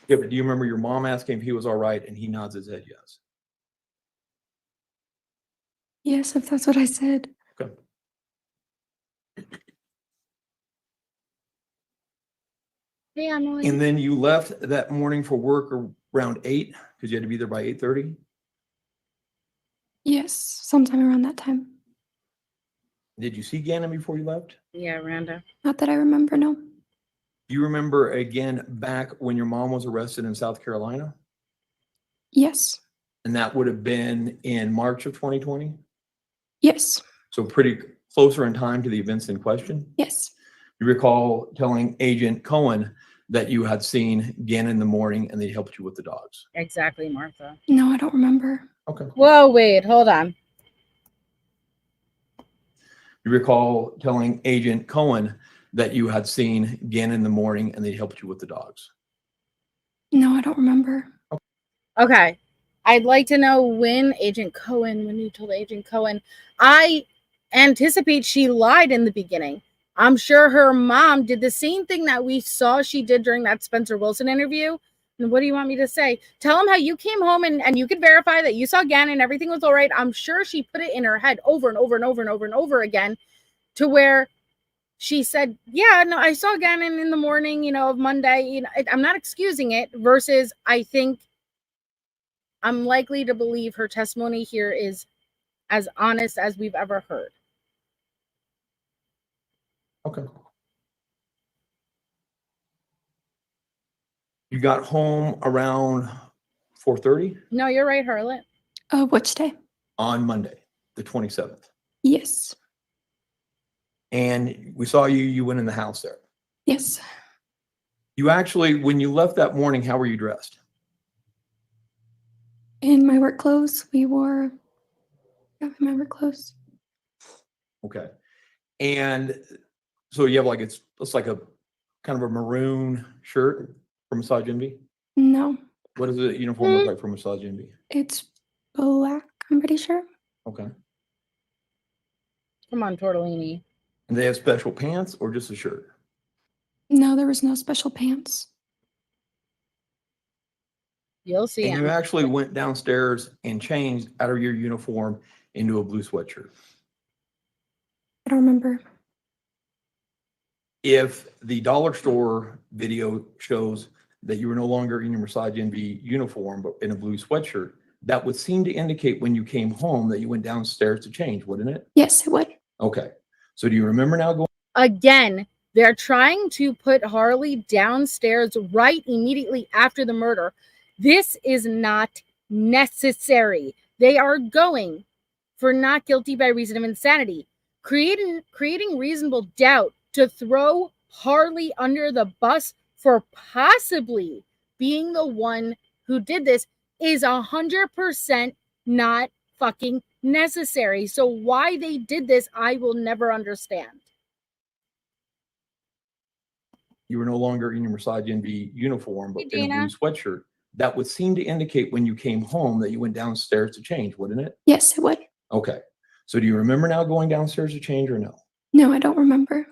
Yeah, but do you remember your mom asking if he was all right and he nods his head yes? Yes, if that's what I said. Okay. Hey, Emily. And then you left that morning for work around 8 because you had to be there by 8:30? Yes, sometime around that time. Did you see Gannon before you left? Yeah, Randa. Not that I remember, no. Do you remember again back when your mom was arrested in South Carolina? Yes. And that would have been in March of 2020? Yes. So pretty closer in time to the events in question? Yes. You recall telling Agent Cohen that you had seen Gannon in the morning and they helped you with the dogs? Exactly, Martha. No, I don't remember. Okay. Whoa, wait, hold on. You recall telling Agent Cohen that you had seen Gannon in the morning and they helped you with the dogs. No, I don't remember. Okay. I'd like to know when you told Agent Cohen. I anticipate she lied in the beginning. I'm sure her mom did the same thing that we saw she did during that Spencer Wilson interview. And what do you want me to say? Tell him how you came home and you could verify that you saw Gannon and everything was all right. I'm sure she put it in her head over and over and over and over and over again to where she said, yeah, no, I saw Gannon in the morning, of Monday. I'm not excusing it, versus I think I'm likely to believe her testimony here is as honest as we've ever heard. Okay. You got home around 4:30 No, you're right, Harlot. Which day? on Monday, the 27th. Yes. And we saw you went in the house there. Yes. You actually, when you left that morning, how were you dressed? In my work clothes, my work clothes. Okay. And so you have it's like a kind of a maroon shirt for Massage Envy? No, What does the uniform look like for Massage Envy? it's black, I'm pretty sure. Okay. Come on, Tortellini. And they have special pants or just a shirt? No, there was no special pants. You'll see And you him. actually went downstairs and changed out of your uniform into a blue sweatshirt. I don't remember. If the dollar store video shows that you were no longer in your Massage Envy uniform, but in a blue sweatshirt, that would seem to indicate when you came home that you went downstairs to change, wouldn't it? Yes, it would. Okay. So do you remember now going? Again, they're trying to put Harley downstairs right immediately after the murder. This is not necessary. They are going for not guilty by reason of insanity, creating reasonable doubt to throw Harley under the bus for possibly being the one who did this is 100% not fucking necessary. So why they did this, I will never understand. You were no longer in your Massage Envy uniform, but Hey, in a Dana. blue sweatshirt. That would seem to indicate when you came home that you went downstairs to change, wouldn't it? Yes, it would. Okay. So do you remember now going downstairs to change or no? No, I don't remember.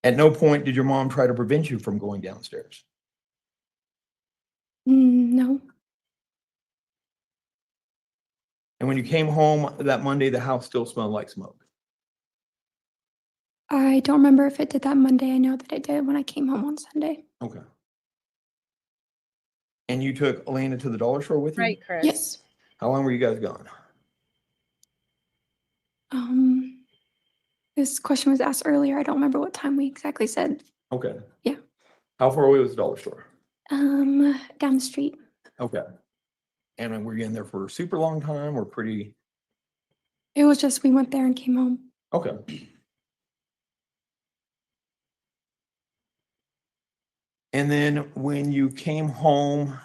At no point did your mom try to prevent you from going downstairs. No. And when you came home that Monday, the house still smelled like smoke. I don't remember if it did that Monday. I know that it did when I came home on Sunday. Okay. And you took Elena to the dollar store with you? Right, Chris? Yes. How long were you guys gone? This question was asked earlier. I don't remember what time we exactly said. Okay. Yeah. How far away was the dollar store? Down the street. Okay. And then were you in there for a super long time or pretty? It was just we went there and came home. Okay. And then when you came home,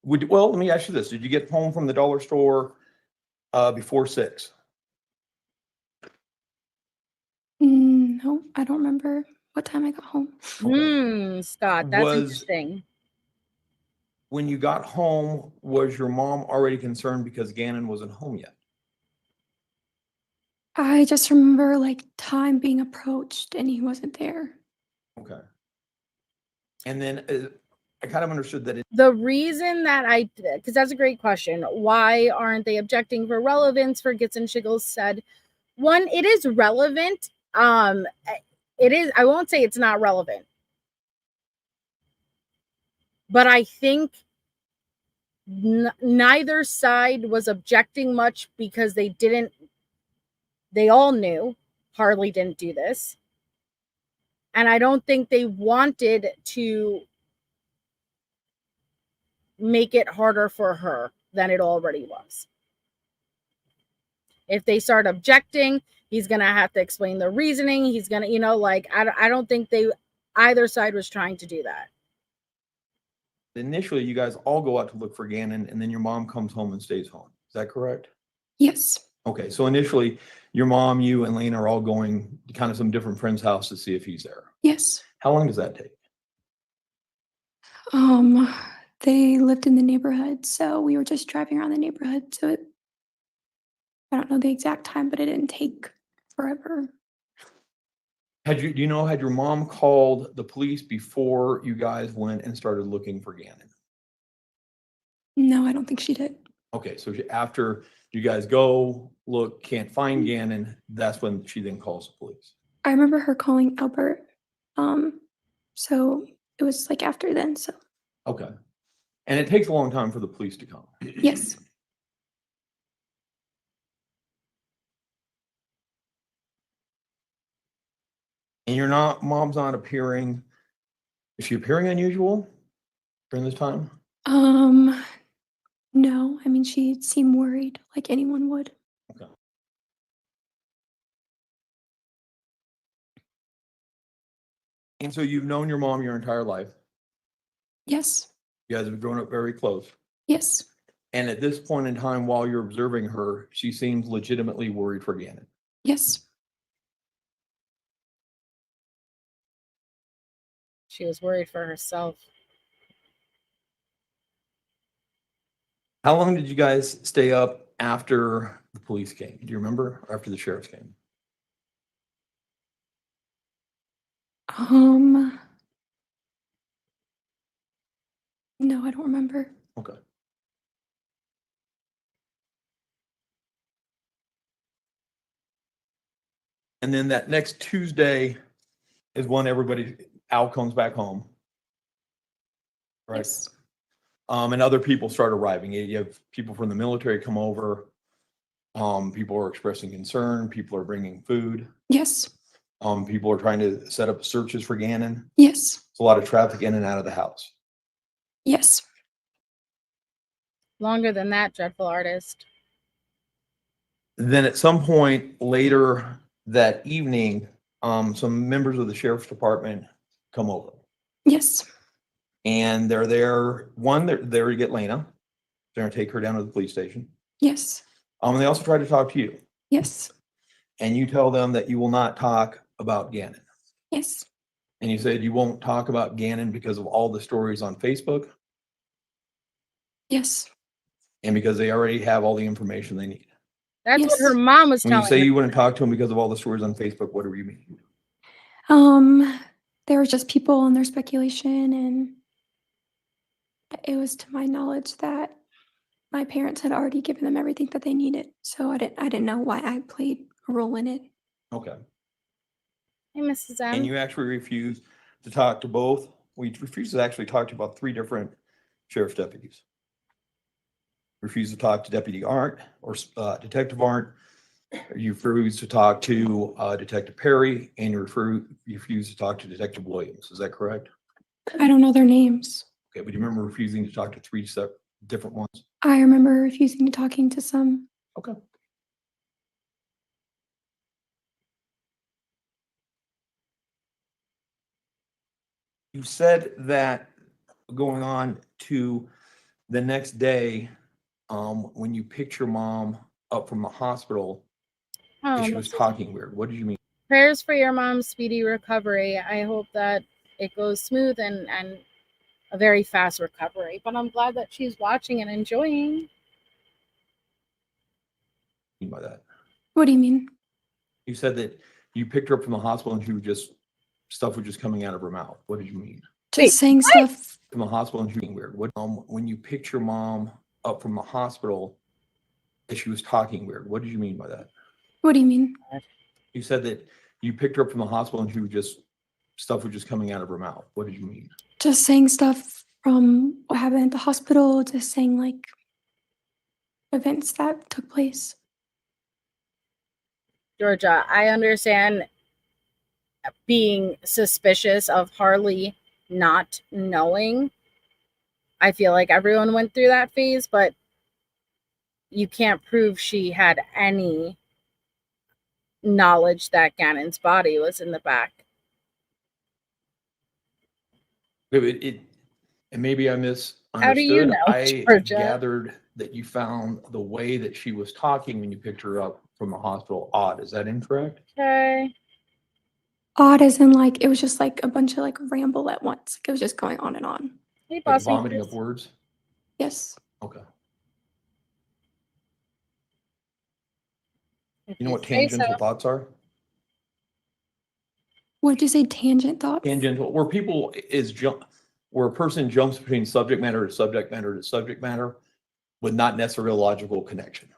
well, let me ask you this. Did you get home from the dollar store before 6? No, I don't remember what time I got home. Scott, that's interesting. When you got home, was your mom already concerned because Gannon wasn't home yet? I just remember time being approached and he wasn't there. Okay. And then I kind of understood that The reason that because that's a great question. Why aren't they objecting for relevance? For Gits and Shiggles said, one, it is relevant. It is, I won't say it's not relevant. But I think neither side was objecting much because they all knew Harley didn't do this. And I don't think they wanted to make it harder for her than it already was. If they start objecting, he's going to have to explain the reasoning. He's going to, I don't think either side was trying to do that. initially you guys all go out to look for Gannon and then your mom comes home and stays home. Is that correct? Yes. Okay, so initially, your mom, you, and Lena are all going to kind of some different friend's house to see if he's there. Yes. How long does that take? They lived in the neighborhood, so we were just driving around the neighborhood. So I don't know the exact time, but it didn't take forever. Had your mom called the police before you guys went and started looking for Gannon? No, I don't think she did. Okay, so after you guys go, look, can't find Gannon, that's when she then calls the police. I remember her calling Albert. So it was like after then. So Okay. And it takes a long time for the police to come. yes. And mom's not appearing. Is she appearing unusual during this time? No. I mean, she seemed worried, like anyone would. Okay. And so you've known your mom your entire life. Yes. You guys have grown up very close. Yes. And at this point in time, while you're observing her, she seems legitimately worried for Gannon. Yes. She was worried for herself. How long did you guys stay up after the police came? Do you remember? Or after the sheriffs came? No, I don't remember. Okay. And then that next Tuesday is when Al comes back home. Right. Yes. And other people start arriving. You have people from the military come over. People are expressing concern. People are bringing food. Yes. People are trying to set up searches for Gannon. Yes. It's a lot of traffic in and out of the house. Yes. Longer than that, dreadful artist. Then at some point later that evening, some members of the sheriff's department come over. Yes. And they're there. They're there to get Lena. They're going to take her down to the police station. Yes. And they also try to talk to you. Yes. And you tell them that you will not talk about Gannon. Yes. And you said you won't talk about Gannon because of all the stories on Facebook. Yes. And because they already have all the information they need. That's Yes. what her mom was When you telling say her. you wouldn't talk to him because of all the stories on Facebook, what do you mean? There were just people and their speculation, and it was to my knowledge that my parents had already given them everything that they needed. So I didn't know why I played a role in it. Okay. Hey, Mrs. M. And you actually refused to talk to both. We refused to actually talk to about 3 different sheriff's deputies. Refused to talk to Deputy Arndt or Detective Arndt. You refused to talk to Detective Perry, and you refused to talk to Detective Williams. Is that correct? I don't know their names. Okay, but you remember refusing to talk to 3 different ones? I remember refusing to talking to some. Okay. You said that going on to the next day, when you picked your mom up from the hospital, she was talking weird. What did you mean? Prayers for your mom's speedy recovery. I hope that it goes smooth and a very fast recovery. But I'm glad that she's watching and enjoying. By that? What do you mean? You said that you picked her up from the hospital and stuff was just coming out of her mouth. What did you mean? Just saying stuff. From the hospital and she was being weird. What when you picked your mom up from the hospital, she was talking weird. What did you mean by that? What do you mean? You said that you picked her up from the hospital and stuff was just coming out of her mouth. What did you mean? Just saying stuff from what happened at the hospital, just saying like events that took place. Georgia, I understand being suspicious of Harley not knowing. I feel like everyone went through that phase, but you can't prove she had any knowledge that Gannon's body was in the back. And maybe I misunderstood. How do you know, I Georgia? gathered that you found the way that she was talking when you picked her up from the hospital odd. Is that incorrect? Okay. Odd as in like it was just like a bunch of like ramble at once. Like, it was just going on and on. Hey, Like bossy. vomiting up words? Yes. Okay. If You know what say tangential so. thoughts are? What did you say? Tangent thoughts? Tangential, where people is where a person jumps between subject matter to subject matter to subject matter with not necessarily a logical connection.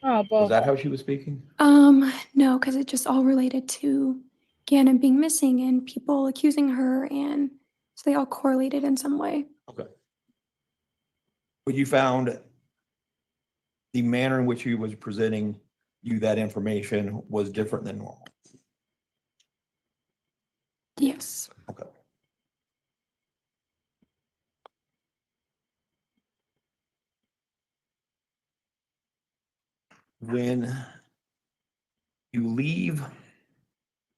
Oh, Was both. that how she was speaking? No, because it just all related to Gannon being missing and people accusing her, and so they all correlated in some way. Okay. But you found the manner in which he was presenting you that information was different than normal. Yes. Okay. When you leave,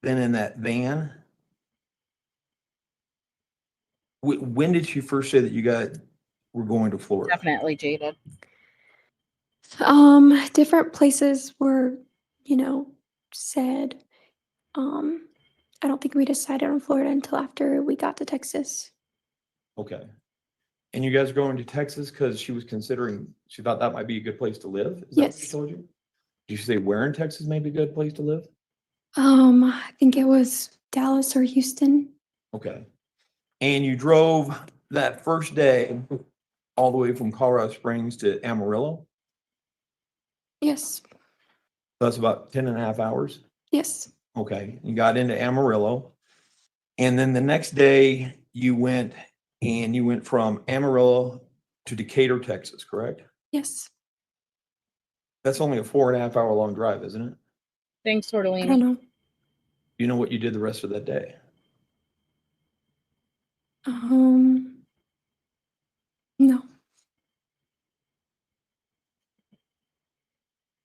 then in that van, when did she first say that you were going to Florida? Definitely jaded. Different places were, said. I don't think we decided on Florida until after we got to Texas. Okay. And you guys are going to Texas because she thought that might be a good place to live? Is that what she Yes. told you? Did you say where in Texas may be a good place to live? I think it was Dallas or Houston. Okay. And you drove that first day all the way from Colorado Springs to Amarillo? Yes. That's about 10 and a half hours? Yes. Okay. You got into Amarillo. And then the next day you went from Amarillo to Decatur, Texas, correct? Yes. That's only a 4.5 hour long drive, isn't it? Thanks, I don't Tortellini. know. You know what you did the rest of that day? No.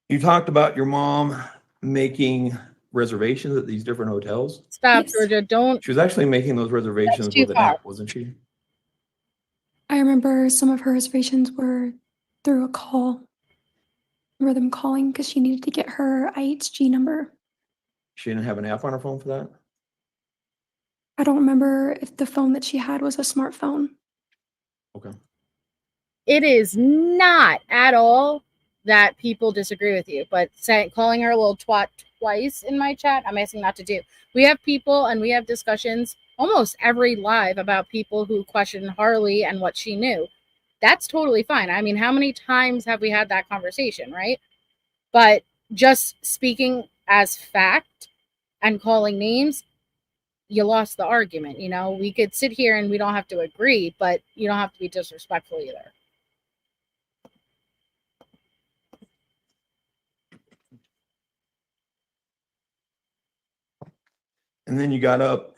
You talked about your mom making reservations at these different hotels. Stop, Yes. Georgia. Don't. She was actually making those reservations That's too with an far. app, wasn't she? I remember some of her reservations were through a call. I remember them calling because she needed to get her IHG number. She didn't have an app on her phone for that? I don't remember if the phone that she had was a smartphone. Okay. It is not at all that people disagree with you, but calling her a little twat twice in my chat, I'm asking not to do. We have people and we have discussions almost every live about people who question Harley and what she knew. That's totally fine. I mean, how many times have we had that conversation, right? But just speaking as fact and calling names, you lost the argument. We could sit here and we don't have to agree, but you don't have to be disrespectful either. And then you got up.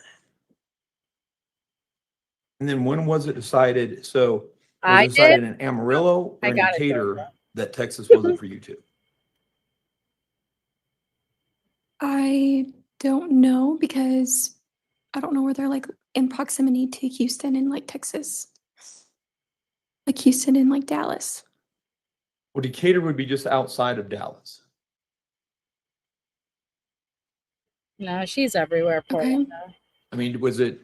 And then when was it decided? So was it decided in Amarillo or in Decatur that Texas wasn't for you two? I don't know because I don't know where they're like in proximity to Houston and like Texas. Like Houston and like Dallas. Well, Decatur would be just outside of Dallas. No, she's everywhere. Poor Okay. Linda. I mean, was it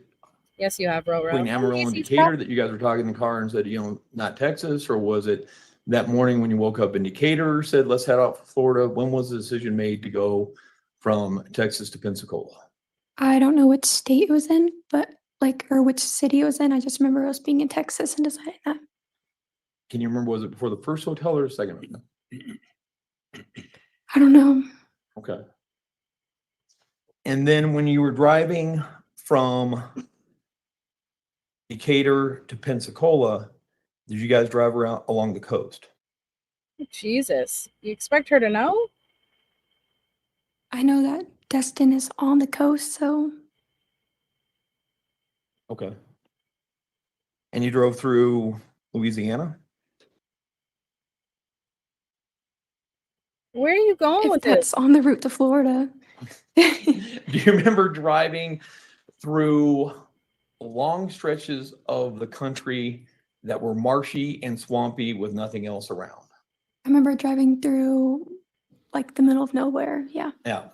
Yes, you have row. between Amarillo and Decatur that you guys were talking in the car and said, not Texas? Or was it that morning when you woke up in Decatur, said, let's head out for Florida? When was the decision made to go from Texas to Pensacola? I don't know which state it was in, but or which city it was in. I just remember us being in Texas and deciding that. Can you remember, was it before the first hotel or the second hotel? I don't know. Okay. And then when you were driving from Decatur to Pensacola, did you guys drive around along the coast? Jesus. You expect her to know? I know that Destin is on the coast, so. Okay. And you drove through Louisiana? Where are you going If with that's this? on the route to Florida. Do you remember driving through long stretches of the country that were marshy and swampy with nothing else around. I remember driving through like the middle of nowhere. Yeah. Yeah.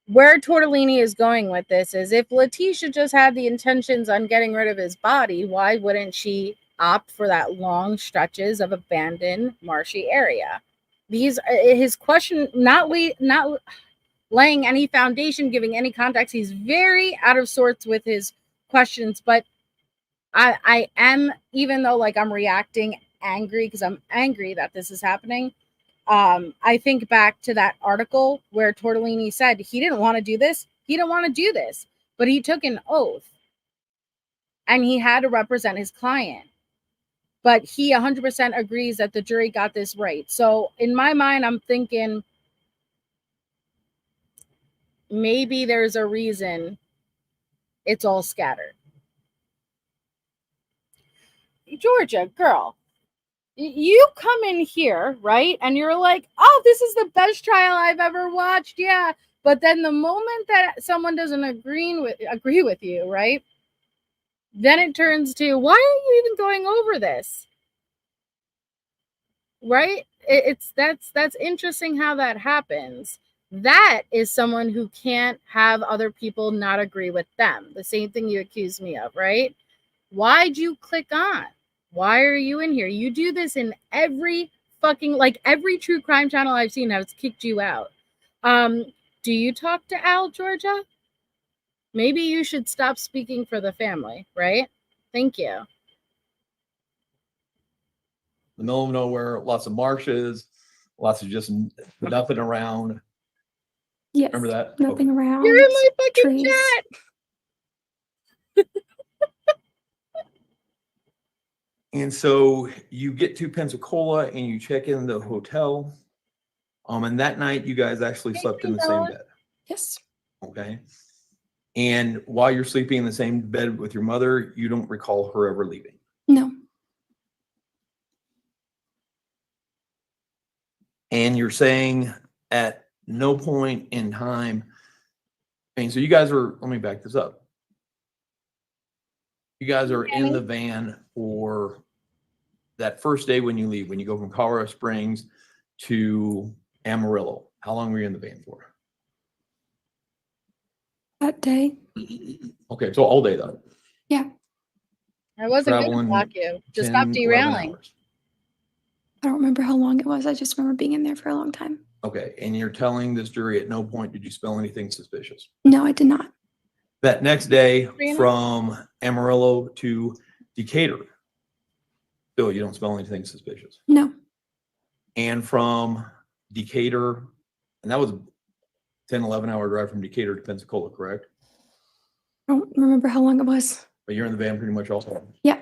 Where Tortellini is going with this is if Letecia just had the intentions on getting rid of his body, why wouldn't she opt for that long stretches of abandoned marshy area? These his question not laying any foundation, giving any context. He's very out of sorts with his questions, but I am, even though like I'm reacting angry because I'm angry that this is happening. I think back to that article where Tortellini said he didn't want to do this. He didn't want to do this, but he took an oath and he had to represent his client. But he 100% agrees that the jury got this right. So in my mind, I'm thinking maybe there's a reason it's all scattered. Georgia, girl, you come in here, right? And you're like, oh, this is the best trial I've ever watched. Yeah. But then the moment that someone doesn't agree with you, right? Then it turns to, why are you even going over this? Right? That's interesting how that happens. That is someone who can't have other people not agree with them. The same thing you accused me of, right? Why'd you click on? Why are you in here? You do this in every fucking, like every true crime channel I've seen has kicked you out. Do you talk to Al, Georgia? Maybe you should stop speaking for the family, right? Thank you. The middle of nowhere, lots of marshes, lots of just nothing around. Yes. Remember that? Nothing Okay. around. You're in my fucking trees. chat. And so you get to Pensacola and you check in the hotel. And that night you guys actually slept in the same bed. Yes. Okay. And while you're sleeping in the same bed with your mother, you don't recall her ever leaving. No. And you're saying at no point in time, I mean, so you guys are, let me back this up. You guys are in the van for that first day when you leave, when you go from Colorado Springs to Amarillo. How long were you in the van for? That day. Okay, so all day though. Yeah. I wasn't going to Traveling block you. Just 10, stop derailing. 11 hours. I don't remember how long it was. I just remember being in there for a long time. Okay, and you're telling this jury at no point did you smell anything suspicious? No, I did not. That next day Sabrina? from Amarillo to Decatur, still you don't smell anything suspicious. No. And from Decatur, and that was a 10, 11-hour drive from Decatur to Pensacola, correct? I don't remember how long it was. But you're in the van pretty much also. Yeah.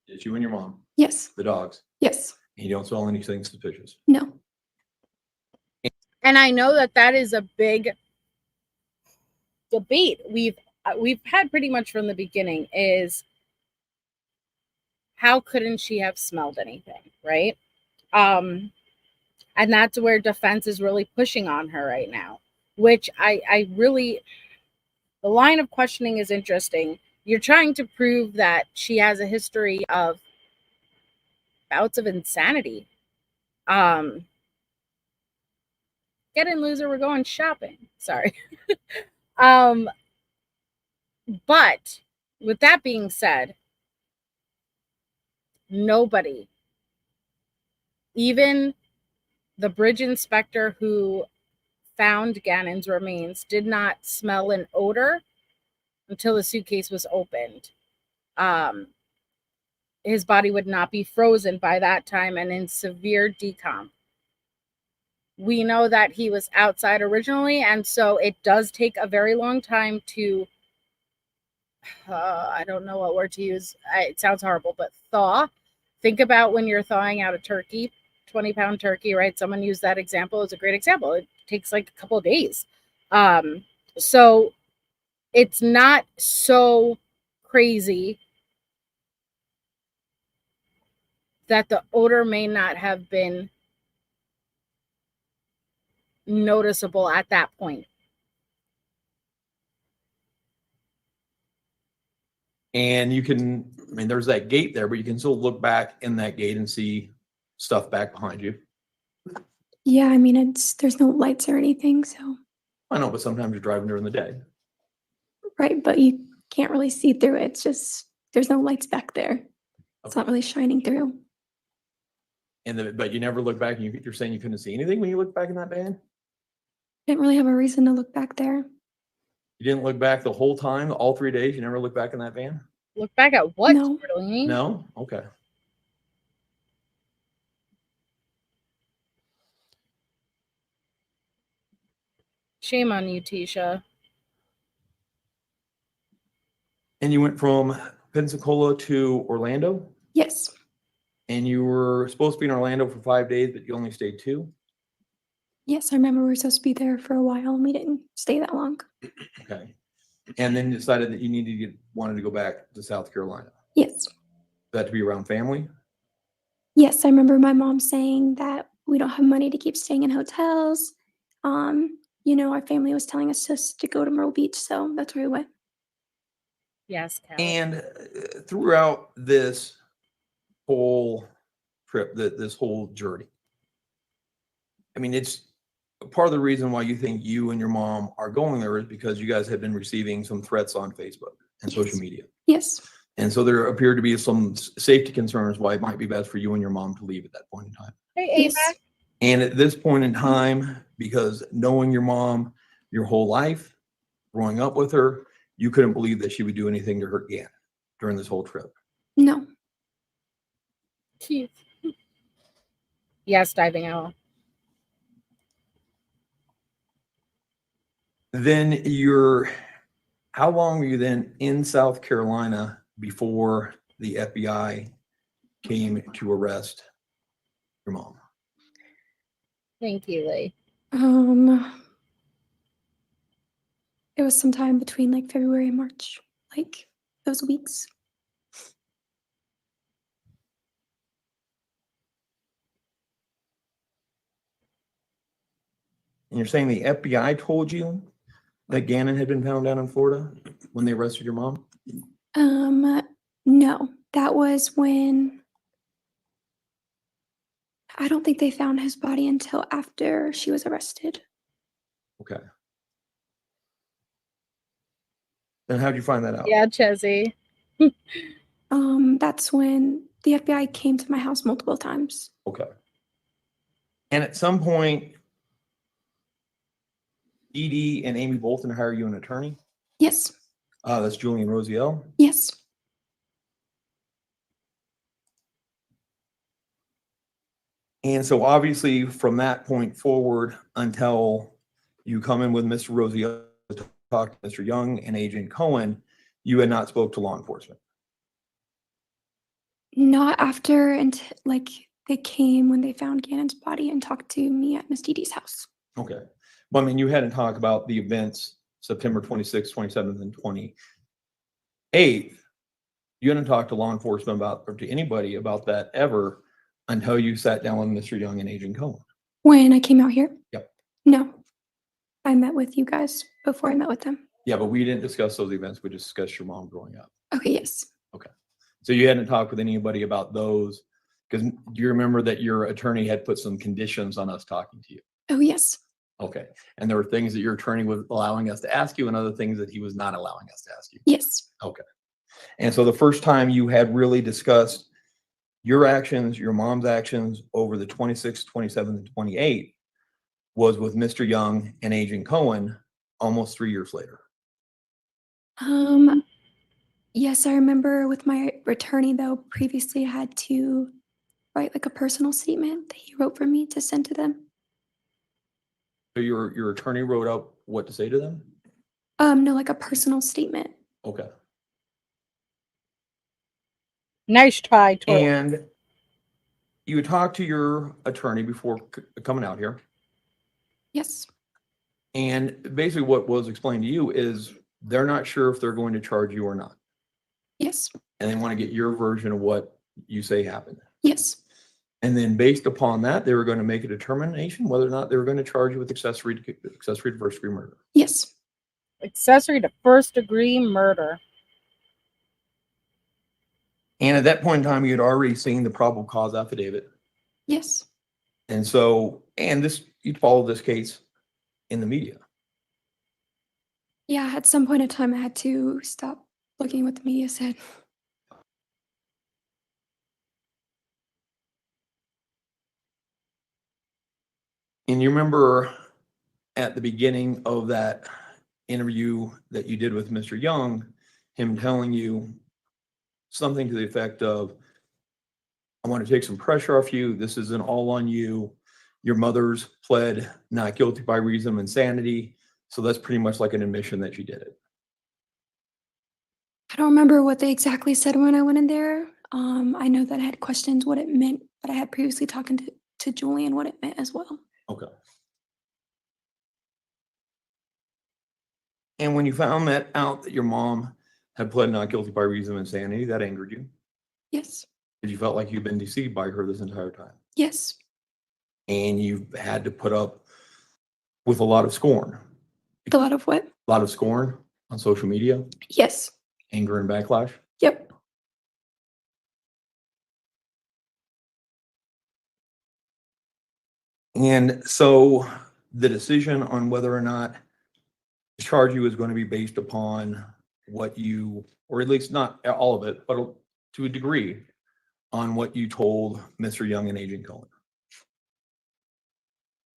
It's you and your mom, Yes. the dogs, Yes. and you don't smell anything suspicious. No. And I know that is a big debate we've had pretty much from the beginning is how couldn't she have smelled anything, right? And that's where defense is really pushing on her right now, which I really, the line of questioning is interesting. You're trying to prove that she has a history of bouts of insanity. Get in, loser, we're going shopping. Sorry. But with that being said, nobody, even the bridge inspector who found Gannon's remains, did not smell an odor until the suitcase was opened. His body would not be frozen by that time and in severe decomp. We know that he was outside originally, and so it does take a very long time to, I don't know what word to use. It sounds horrible, but thaw. Think about when you're thawing out a turkey, 20-pound turkey, right? Someone used that example as a great example. It takes like a couple of days. So it's not so crazy that the odor may not have been noticeable at that point. And you can, I mean, there's that gate there, but you can still look back in that gate and see stuff back behind you. Yeah, I mean, there's no lights or anything, so. I know, but sometimes you're driving during the day. Right, but you can't really see through it. It's just, there's no lights back there. It's not really shining through. But you never look back and you're saying you couldn't see anything when you look back in that van? Didn't really have a reason to look back there. You didn't look back the whole time, all 3 days? You never looked back in that van? Look back at what? No. Darlene? No? Okay. Shame on you, Tisha. And you went from Pensacola to Orlando? Yes. And you were supposed to be in Orlando for 5 days, but you only stayed 2? Yes, I remember we were supposed to be there for a while and we didn't stay that long. Okay. And then decided that you wanted to go back to South Carolina. Yes. That to be around family? Yes, I remember my mom saying that we don't have money to keep staying in hotels. Our family was telling us just to go to Myrtle Beach, so that's where we went. Yes, Cal. And throughout this whole trip, this whole journey, I mean, it's part of the reason why you think you and your mom are going there is because you guys have been receiving some threats on Facebook and social media. Yes. And so there appear to be some safety concerns why it might be best for you and your mom to leave at that point in time. Hey, Yes. Ava. And at this point in time, because knowing your mom your whole life, growing up with her, you couldn't believe that she would do anything to hurt Gannon during this whole trip. No. Keith. Yes, diving out. Then how long were you then in South Carolina before the FBI came to arrest your mom? Thank you, Lee. It was sometime between like February and March, like those weeks. And you're saying the FBI told you that Gannon had been found down in Florida when they arrested your mom? No, that was when I don't think they found his body until after she was arrested. Okay. Then how'd you find that out? Yeah, Chezzy. That's when the FBI came to my house multiple times. Okay. And at some point, Edie and Amy Bolton hire you an attorney? Yes. That's Julian Rosiel. Yes. And so obviously from that point forward until you come in with Mr. Rosiel to talk to Mr. Young and Agent Cohen, you had not spoke to law enforcement. Not after until like they came when they found Gannon's body and talked to me at Miss Dee Dee's house. Okay. Well, I mean, you hadn't talked about the events September 26th, 27th, and 28th. You hadn't talked to law enforcement about, or to anybody about that ever until you sat down with Mr. Young and Agent Cohen. When I came out here? Yep. No. I met with you guys before I met with them. Yeah, but we didn't discuss those events. We discussed your mom growing up. Okay, yes. Okay. So you hadn't talked with anybody about those, because do you remember that your attorney had put some conditions on us talking to you? Oh, yes. Okay. And there were things that your attorney was allowing us to ask you and other things that he was not allowing us to ask you. Yes. Okay. And so the first time you had really discussed your actions, your mom's actions over the 26th, 27th, and 28th was with Mr. Young and Agent Cohen almost 3 years later. Yes, I remember with my attorney though, previously I had to write like a personal statement that he wrote for me to send to them. So your attorney wrote up what to say to them? No, like a personal statement. Okay. Nice try, Tori. And you talked to your attorney before coming out here. Yes. And basically what was explained to you is they're not sure if they're going to charge you or not. Yes. And they want to get your version of what you say happened. Yes. And then based upon that, they were going to make a determination whether or not they were going to charge you with accessory to first degree murder. Yes. Accessory to first degree murder. And at that point in time, you had already seen the probable cause affidavit. Yes. And so, and this, you followed this case in the media. Yeah, at some point in time, I had to stop looking what the media said. And you remember at the beginning of that interview that you did with Mr. Young, him telling you something to the effect of, I want to take some pressure off you. This isn't all on you. Your mother's pled not guilty by reason of insanity. So that's pretty much like an admission that you did it. I don't remember what they exactly said when I went in there. I know that I had questions what it meant, but I had previously talked to Julian what it meant as well. Okay. And when you found that out that your mom had pled not guilty by reason of insanity, that angered you? Yes. Because you felt like you've been deceived by her this entire time. Yes. And you had to put up with a lot of scorn. A lot of what? A lot of scorn on social media, Yes. anger and backlash. Yep. And so the decision on whether or not to charge you is going to be based upon what you, or at least not all of it, but to a degree, on what you told Mr. Young and Agent Cohen.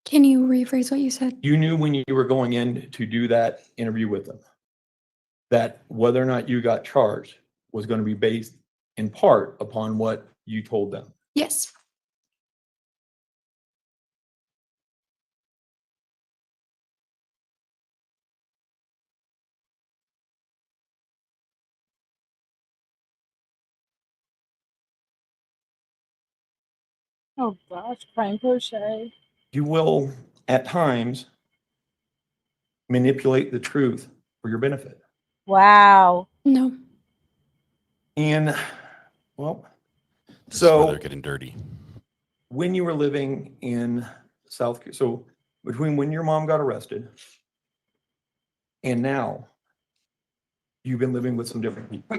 Can you rephrase what you said? You knew when you were going in to do that interview with them that whether or not you got charged was going to be based in part upon what you told them. Yes. Oh gosh, crying crochet. You will, at times, manipulate the truth for your benefit. Wow. No. And, well, This is where so they're getting dirty. when you were living in so between when your mom got arrested and now, you've been living with some different people.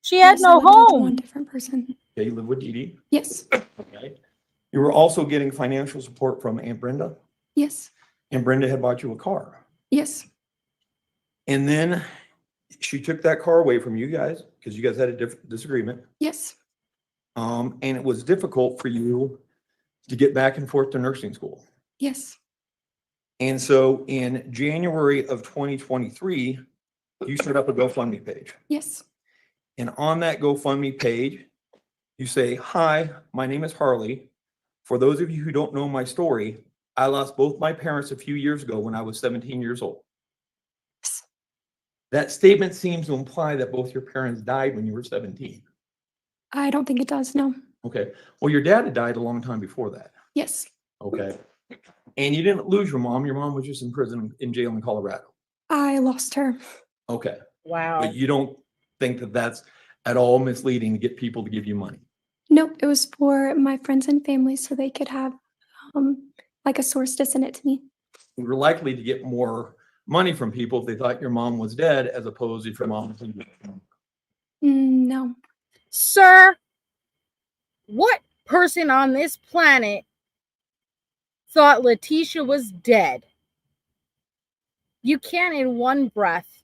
She had Yes, I no lived with one home. different person. Okay, you live with Dee Dee. Yes. Okay. You were also getting financial support from Aunt Brenda, Yes. and Brenda had bought you a car. Yes. And then she took that car away from you guys because you guys had a disagreement. Yes. And it was difficult for you to get back and forth to nursing school. Yes. And so in January of 2023, you set up a GoFundMe page. Yes. And on that GoFundMe page, you say, "Hi, my name is Harley. For those of you who don't know my story, I lost both my parents a few years ago when I was 17 years old." Yes. That statement seems to imply that both your parents died when you were 17. I don't think it does. No. Okay. Well, your dad had died a long time before that. Yes. Okay. And you didn't lose your mom. Your mom was just in prison, in jail in Colorado. I lost her. Okay. Wow. But you don't think that that's at all misleading to get people to give you money? Nope. It was for my friends and family so they could have like a source to send it to me. You were likely to get more money from people if they thought your mom was dead as opposed to if your mom was in. No. Sir, what person on this planet thought Letecia was dead? You can't in one breath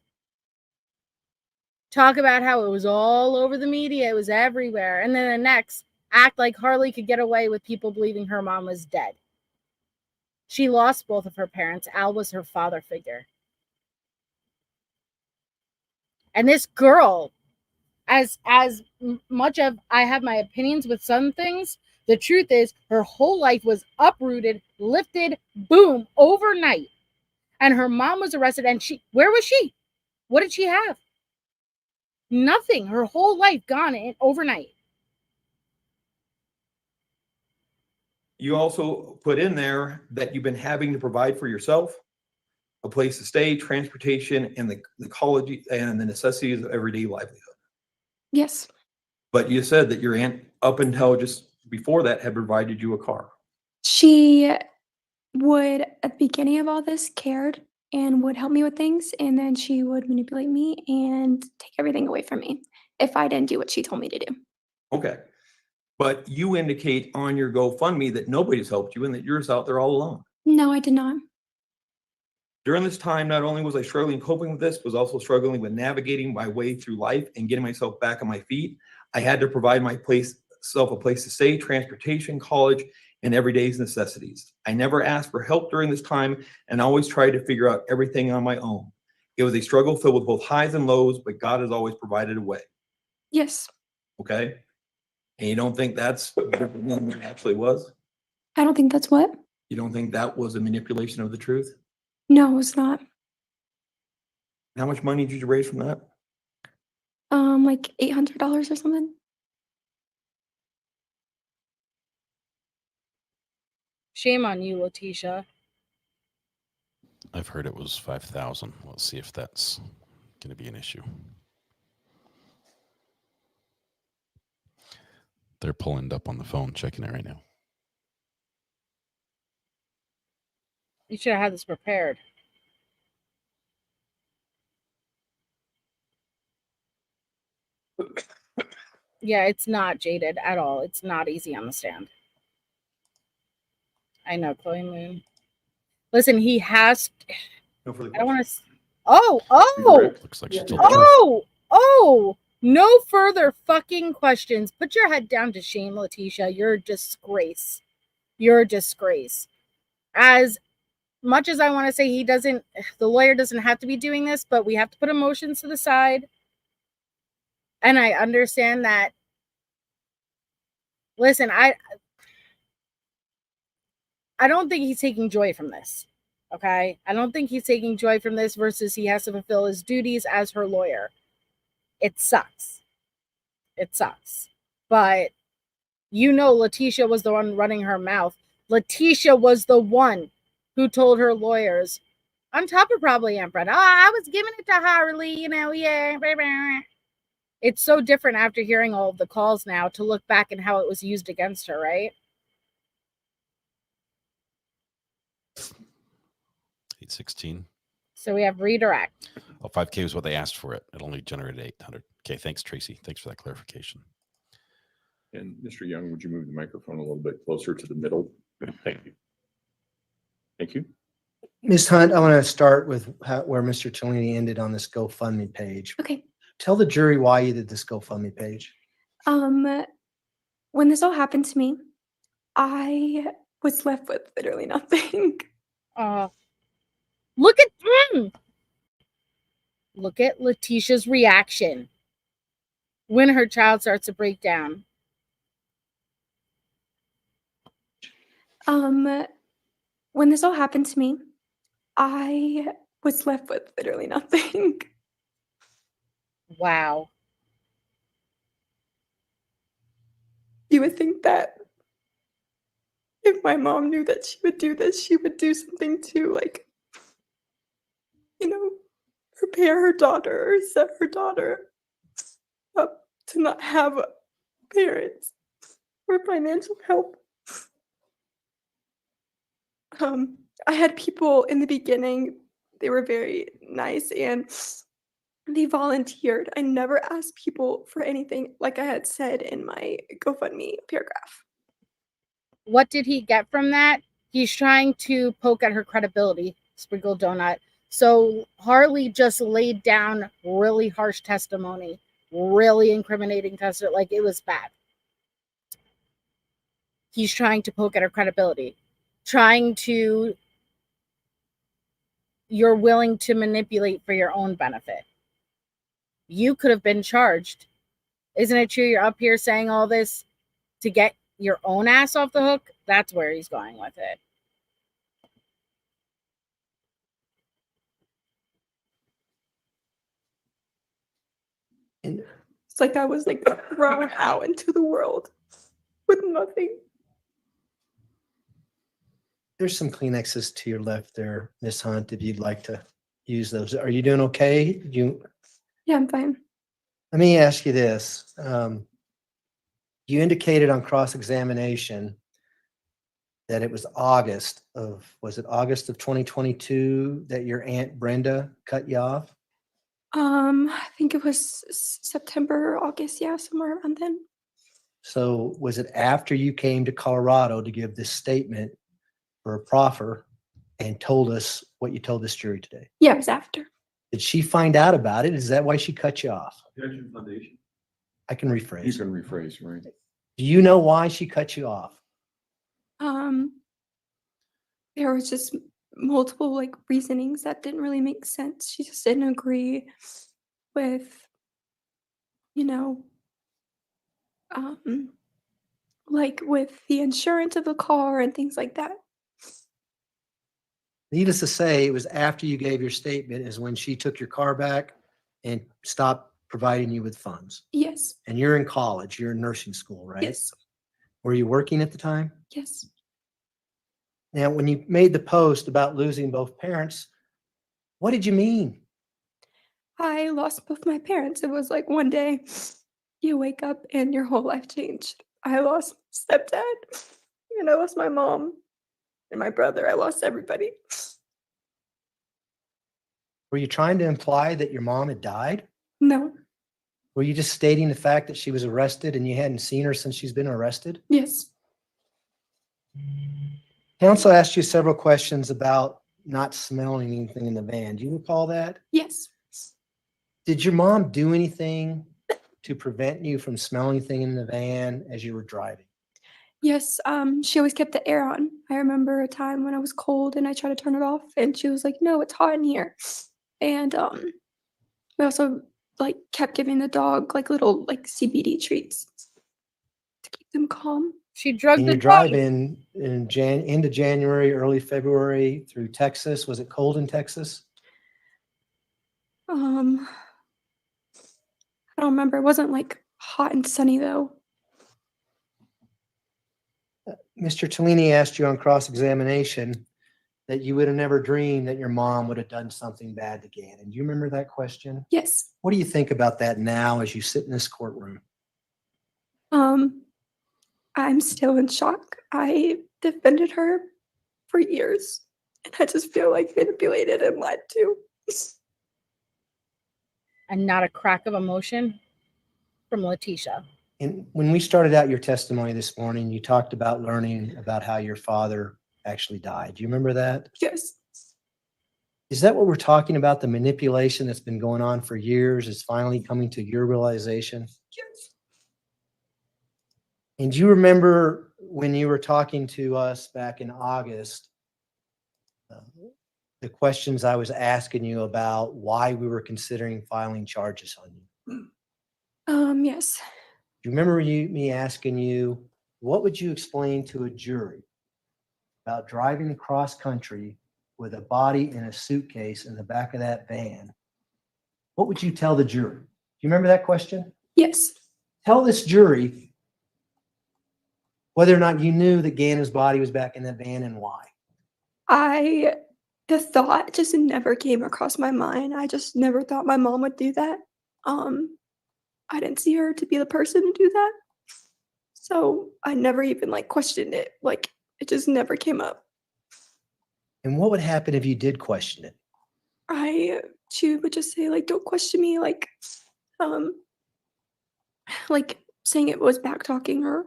talk about how it was all over the media, it was everywhere, and then the next act like Harley could get away with people believing her mom was dead. She lost both of her parents. Al was her father figure. And this girl, as much of I have my opinions with some things, the truth is her whole life was uprooted, lifted, boom, overnight. And her mom was arrested, and where was she? What did she have? Nothing. Her whole life gone overnight. You also put in there that you've been having to provide for yourself a place to stay, transportation, and the college and the necessities of everyday livelihood. Yes. But you said that your aunt, up until just before that, had provided you a car. She would, at the beginning of all this, cared and would help me with things. And then she would manipulate me and take everything away from me. if I didn't do what she told me to do. Okay. But you indicate on your GoFundMe that nobody's helped you and that you're just out there all alone. No, I did not. During this time, not only was I struggling coping with this, was also struggling with navigating my way through life and getting myself back on my feet. I had to provide myself a place to stay, transportation, college, and everyday's necessities. I never asked for help during this time and always tried to figure out everything on my own. It was a struggle filled with both highs and lows, but God has always provided a way. Yes. Okay? And you don't think that's what it actually was? I don't think that's what? You don't think that was a manipulation of the truth? No, it's not. How much money did you raise from that? Like $800 or something. Shame on you, Letecia. I've heard it was 5,000. Let's see if that's going to be an issue. They're pulling it up on the phone, checking it right now. You should have had this prepared. Yeah, it's not Jaded at all. It's not easy on the stand. I know, Chloe Moon. Listen, he has. No further I don't want to. questions. Oh! Looks like she's still No further fucking questions. Put your head down to shame, Letecia. You're a disgrace. You're a disgrace. As much as I want to say the lawyer doesn't have to be doing this, but we have to put emotions to the side. And I understand that. Listen, I don't think he's taking joy from this. Okay? I don't think he's taking joy from this versus he has to fulfill his duties as her lawyer. It sucks. It sucks. But Letecia was the one running her mouth. Letecia was the one who told her lawyers, on top of probably Emperor, I was giving it to Harley, yeah. It's so different after hearing all of the calls now to look back and how it was used against her, right? 816. So we have redirect. Oh, 5K was what they asked for it. It only generated 800. Okay, thanks, Tracy. Thanks for that clarification. And Mr. Young, would you move the microphone a little bit closer to the middle? Thank you. Thank you. Ms. Hunt, I want to start with where Mr. Cellini ended on this GoFundMe page. Okay. Tell the jury why you did this GoFundMe page. When this all happened to me, I was left with literally nothing. Look at Leticia's reaction when her child starts to break down. When this all happened to me, I was left with literally nothing. Wow. You would think that if my mom knew that she would do this, she would do something to, like, prepare her daughter or set her daughter up to not have parents or financial help. I had people in the beginning, they were very nice and they volunteered. I never asked people for anything, like I had said in my GoFundMe paragraph. What did he get from that? He's trying to poke at her credibility, Sprinkle Donut. So Harley just laid down really harsh testimony, really incriminating testimony, like it was bad. He's trying to poke at her credibility, you're willing to manipulate for your own benefit. You could have been charged. Isn't it true you're up here saying all this to get your own ass off the hook? That's where he's going with it. It's like I was thrown out into the world with nothing. There's some Kleenexes to your left there, Miss Hunt, if you'd like to use those. Are you doing okay? Yeah, I'm fine. Let me ask you this. You indicated on cross-examination that it was August of 2022 that your Aunt Brenda cut you off? I think it was September or August, yeah, somewhere around then. So was it after you came to Colorado to give this statement for a proffer and told us what you told this jury today? Yeah, it was after. Did she find out about it? Is that why she cut you off? Foundation. I can You rephrase. can rephrase, right? Do you know why she cut you off? There was just multiple like reasonings that didn't really make sense. She just didn't agree with, you know, like with the insurance of the car and things like that. Needless to say, it was after you gave your statement is when she took your car back and stopped providing you with funds. Yes. And you're in college, you're in nursing school, right? Yes. Were you working at the time? Yes. Now, when you made the post about losing both parents, what did you mean? I lost both my parents. It was like one day you wake up and your whole life changed. I lost my stepdad and I lost my mom and my brother. I lost everybody. Were you trying to imply that your mom had died? No. Were you just stating the fact that she was arrested and you hadn't seen her since she's been arrested? Yes. Counsel asked you several questions about not smelling anything in the van. Do you recall that? Yes. Did your mom do anything to prevent you from smelling anything in the van as you were driving? Yes. She always kept the air on. I remember a time when I was cold and I tried to turn it off and she was like, "No, it's hot in here." And we also like kept giving the dog like little like CBD treats to keep them calm. She drugged And the you dog. drive into January, early February through Texas. Was it cold in Texas? I don't remember. It wasn't like hot and sunny though. Mr. Tellini asked you on cross-examination that you would have never dreamed that your mom would have done something bad to Gannon. Do you remember that question? Yes. What do you think about that now as you sit in this courtroom? I'm still in shock. I defended her for years, and I just feel like manipulated and lied to. And not a crack of emotion from Letecia. And when we started out your testimony this morning, you talked about learning about how your father actually died. Do you remember that? Yes. Is that what we're talking about? The manipulation that's been going on for years is finally coming to your realization? Yes. And do you remember when you were talking to us back in August, the questions I was asking you about why we were considering filing charges on you? Yes. Do you remember me asking you, what would you explain to a jury about driving across country with a body in a suitcase in the back of that van? What would you tell the jury? Do you remember that question? Yes. Tell this jury whether or not you knew that Gannon's body was back in that van and why. The thought just never came across my mind. I just never thought my mom would do that. I didn't see her to be the person to do that. So I never even like questioned it. Like it just never came up. And what would happen if you did question it? She would just say like, "Don't question me," like saying it was back talking her.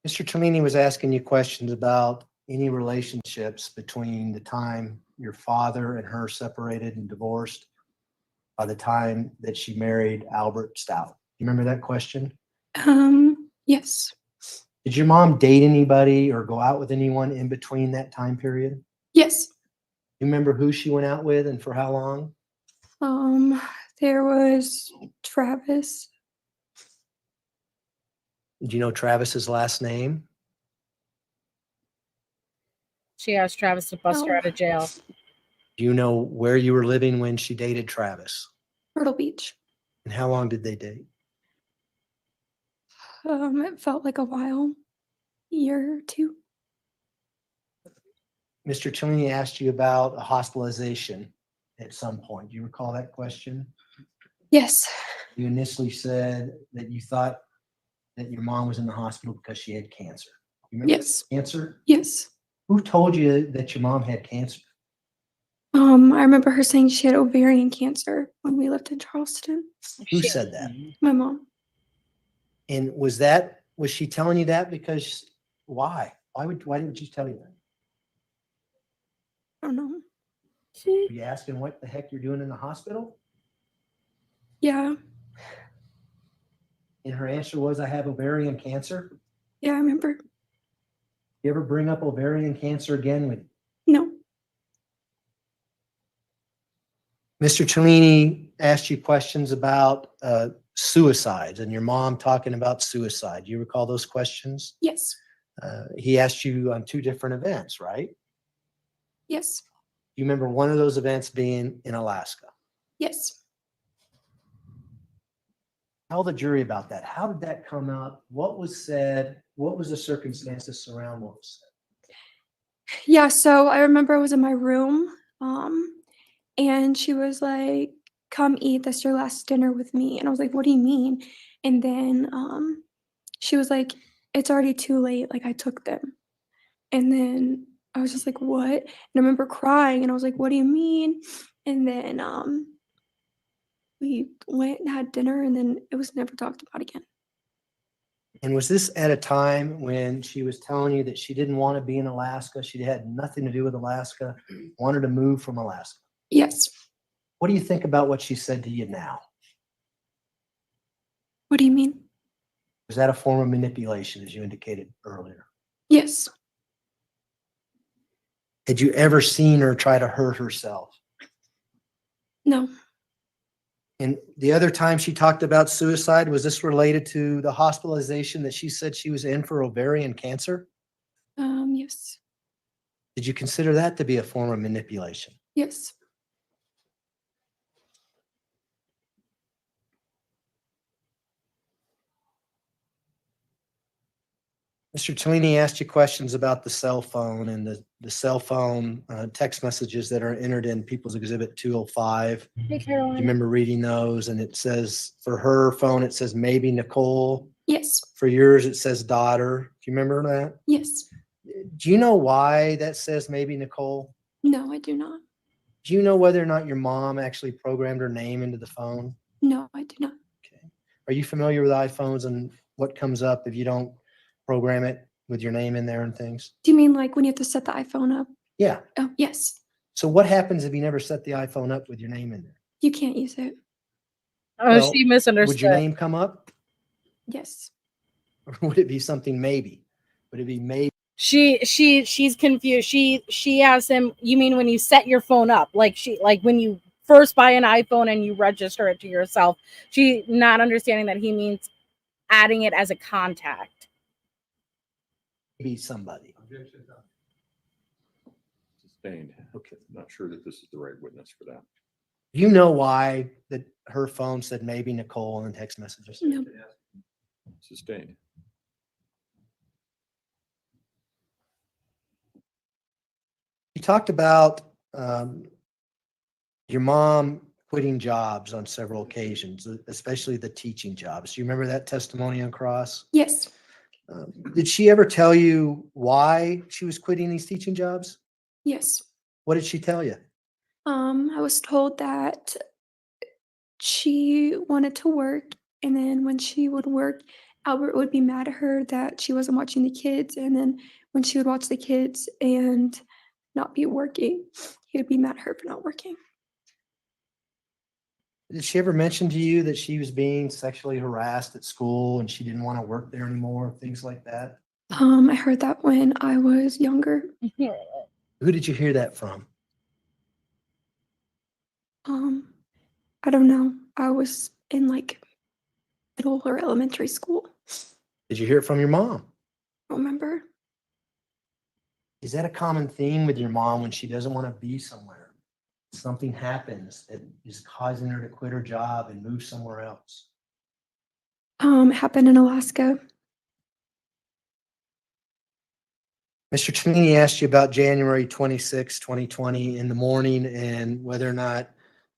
Mr. Tellini was asking you questions about any relationships between the time your father and her separated and divorced by the time that she married Albert Stauch. You remember that question? Yes. Did your mom date anybody or go out with anyone in between that time period? Yes. You remember who she went out with and for how long? There was Travis. Did you know Travis's last name? She asked Travis to bust her out of jail. Do you know where you were living when she dated Travis? Myrtle Beach. And how long did they date? It felt like a while. Year or two. Mr. Tellini asked you about a hospitalization at some point. Do you recall that question? Yes. You initially said that you thought that your mom was in the hospital because she had cancer? You remember Yes. cancer? Yes. Who told you that your mom had cancer? I remember her saying she had ovarian cancer when we lived in Charleston. Who said that? My mom. And was she telling you that because why? Why didn't she tell you that? I don't know. Were you asking what the heck you're doing in the hospital? Yeah. And her answer was, I have ovarian cancer. Yeah, I remember. You ever bring up ovarian cancer again with No. Mr. Cellini asked you questions about suicides and your mom talking about suicide. Do you recall those questions? Yes. He asked you on 2 different events, right? Yes. You remember one of those events being in Alaska. Yes. Tell the jury about that. How did that come up? What was said? What was the circumstances surrounding what was said? Yeah, so I remember I was in my room, and she was like, "Come eat. That's your last dinner with me." And I was like, "What do you mean?" And then she was like, "It's already too late. Like I took them." And then I was just like, "What?" And I remember crying, and I was like, "What do you mean?" And then we went and had dinner, and then it was never talked about again. And was this at a time when she was telling you that she didn't want to be in Alaska? She had nothing to do with Alaska, wanted to move from Alaska. Yes. What do you think about what she said to you now? What do you mean? Was that a form of manipulation, as you indicated earlier? Yes. Had you ever seen her try to hurt herself? No. And the other time she talked about suicide, was this related to the hospitalization that she said she was in for ovarian cancer? Yes. Did you consider that to be a form of manipulation? Yes. Mr. Cellini asked you questions about the cell phone and the cell phone text messages that are entered in People's Exhibit 205. Hey, Do Caroline. you remember reading those? And it says, for her phone, it says maybe Nicole. Yes. For yours, it says daughter. Do you remember that? Yes. Do you know why that says maybe Nicole? No, I do not. Do you know whether or not your mom actually programmed her name into the phone? No, I do not. Okay. Are you familiar with iPhones and what comes up if you don't program it with your name in there and things? Do you mean like when you have to set the iPhone up? Yeah. Oh, yes. So what happens if you never set the iPhone up with your name in there? You can't use it. Oh, Well, she misunderstood. Would your name come up? Yes. Or would it be something maybe? Would it be maybe? She's confused. She asked him, you mean when you set your phone up, like when you first buy an iPhone and you register it to yourself? She not understanding that he means adding it as a contact. Be somebody. Sustained. Okay, not sure that this is the right witness for that. Do you know why that her phone said maybe Nicole in text messages? No. Sustained. You talked about your mom quitting jobs on several occasions, especially the teaching jobs. Do you remember that testimony on cross? Yes. Did she ever tell you why she was quitting these teaching jobs? Yes. What did she tell you? I was told that she wanted to work, and then when she would work, Albert would be mad at her that she wasn't watching the kids, and then when she would watch the kids and not be working, he would be mad at her for not working. Did she ever mention to you that she was being sexually harassed at school and she didn't want to work there anymore, things like that? I heard that when I was younger. Who did you hear that from? I don't know. I was in like middle or elementary school. Did you hear it from your mom? I don't remember. Is that a common theme with your mom when she doesn't want to be somewhere? Something happens that is causing her to quit her job and move somewhere else. It happened in Alaska. Mr. Cellini asked you about January 26, 2020 in the morning and whether or not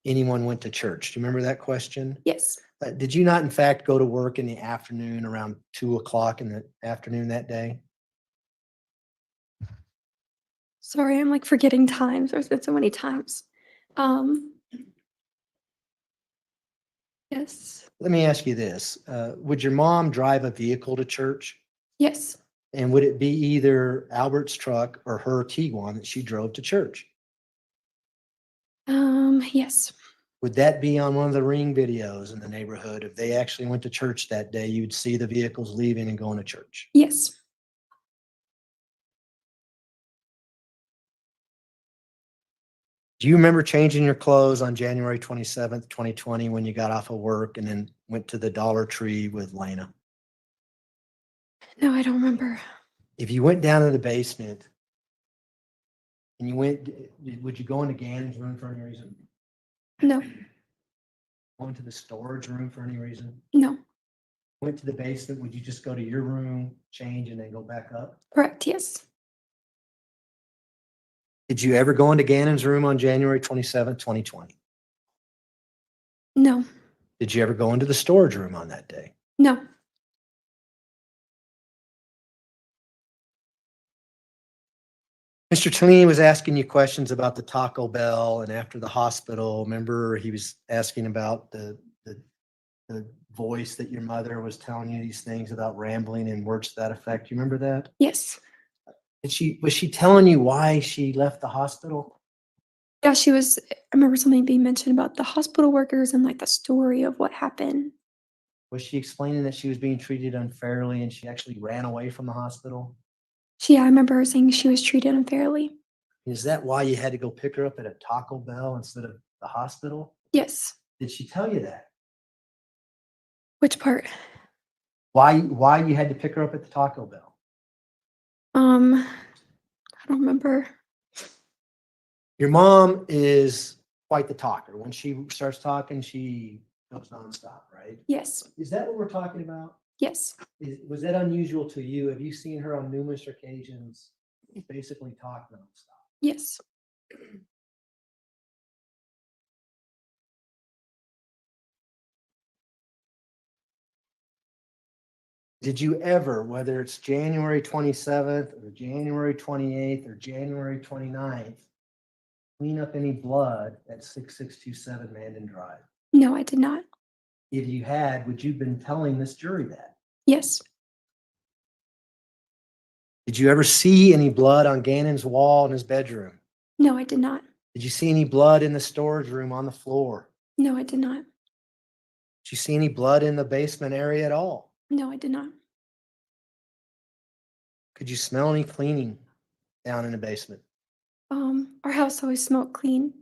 anyone went to church. Do you remember that question? Yes. Did you not, in fact, go to work in the afternoon around 2 o'clock in the afternoon that day? Sorry, I'm like forgetting times. There's been so many times. Yes. Let me ask you this. Would your mom drive a vehicle to church? Yes. And would it be either Albert's truck or her Tiguan that she drove to church? Yes. Would that be on one of the ring videos in the neighborhood? If they actually went to church that day, you'd see the vehicles leaving and going to church. Yes. Do you remember changing your clothes on January 27th, 2020, when you got off of work and then went to the Dollar Tree with Lena? No, I don't remember. If you went down to the basement and you went, would you go into Gannon's room for any reason? No. Go into the storage room for any reason? No. Went to the basement, would you just go to your room, change, and then go back up? Correct. Yes. Did you ever go into Gannon's room on January 27th, 2020? No. Did you ever go into the storage room on that day? No. Mr. Tellini was asking you questions about the Taco Bell and after the hospital. Remember, he was asking about the voice that your mother was telling you these things about rambling and words to that effect. You remember that? Yes. Was she telling you why she left the hospital? Yeah, she was. I remember something being mentioned about the hospital workers and like the story of what happened. Was she explaining that she was being treated unfairly and she actually ran away from the hospital? I remember her saying she was treated unfairly. Is that why you had to go pick her up at a Taco Bell instead of the hospital? Yes. Did she tell you that? Which part? Why you had to pick her up at the Taco Bell? I don't remember. Your mom is quite the talker. When she starts talking, she goes nonstop, right? Yes. Is that what we're talking about? Yes. Was that unusual to you? Have you seen her on numerous occasions basically talk nonstop? Yes. Did you ever, whether it's January 27th or January 28th or January 29th, clean up any blood at 6627 Mandan Drive? No, I did not. If you had, would you have been telling this jury that? Yes. Did you ever see any blood on Gannon's wall in his bedroom? No, I did not. Did you see any blood in the storage room on the floor? No, I did not. Did you see any blood in the basement area at all? No, I did not. Could you smell any cleaning down in the basement? Our house always smelled clean.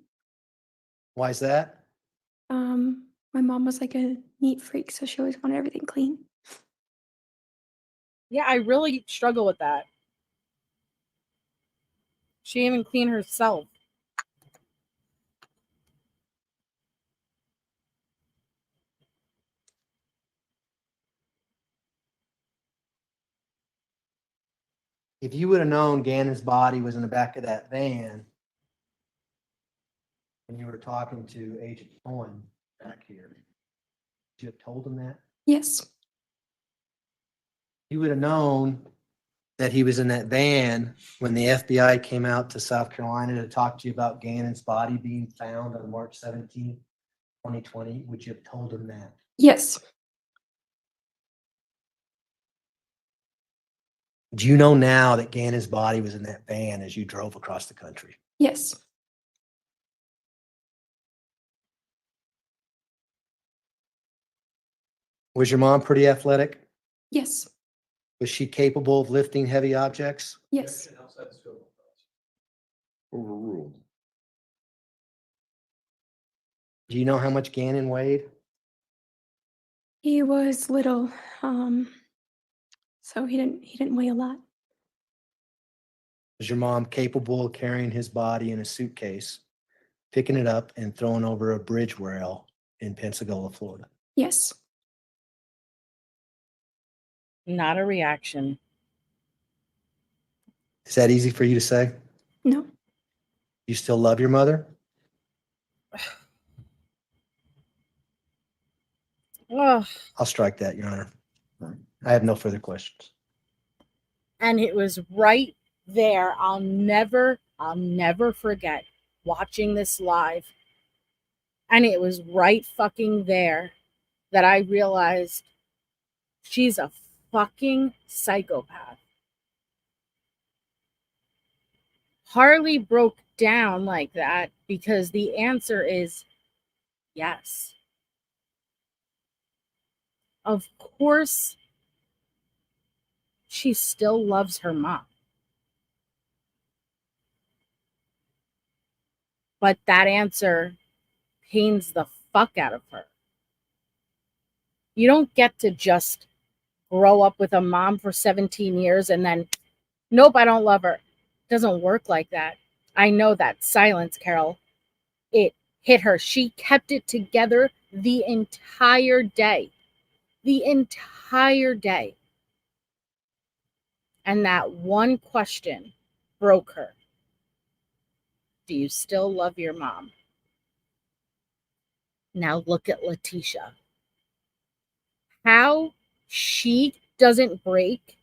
Why is that? My mom was like a neat freak, so she always wanted everything clean. Yeah, I really struggle with that. She didn't even clean herself. If you would have known Gannon's body was in the back of that van and you were talking to Agent Cohen back here, would you have told him that? Yes. You would have known that he was in that van when the FBI came out to South Carolina to talk to you about Gannon's body being found on March 17, 2020. Would you have told him that? Yes. Do you know now that Gannon's body was in that van as you drove across the country? Yes. Was your mom pretty athletic? Yes. Was she capable of lifting heavy objects? Yes. Overruled. Do you know how much Gannon weighed? He was little, so he didn't weigh a lot. Was your mom capable of carrying his body in a suitcase, picking it up and throwing over a bridge rail in Pensacola, Florida? Yes. Not a reaction. Is that easy for you to say? No. You still love your mother? Ugh. I'll strike that, Your Honor. I have no further questions. And it was right there. I'll never forget watching this live. And it was right fucking there that I realized she's a fucking psychopath. Harley broke down like that because the answer is yes. Of course, she still loves her mom. But that answer pains the fuck out of her. You don't get to just grow up with a mom for 17 years and then, nope, I don't love her. It doesn't work like that. I know that. Silence, Carol. It hit her. She kept it together the entire day. The entire day. And that one question broke her. Do you still love your mom? Now look at Letecia. How she doesn't break,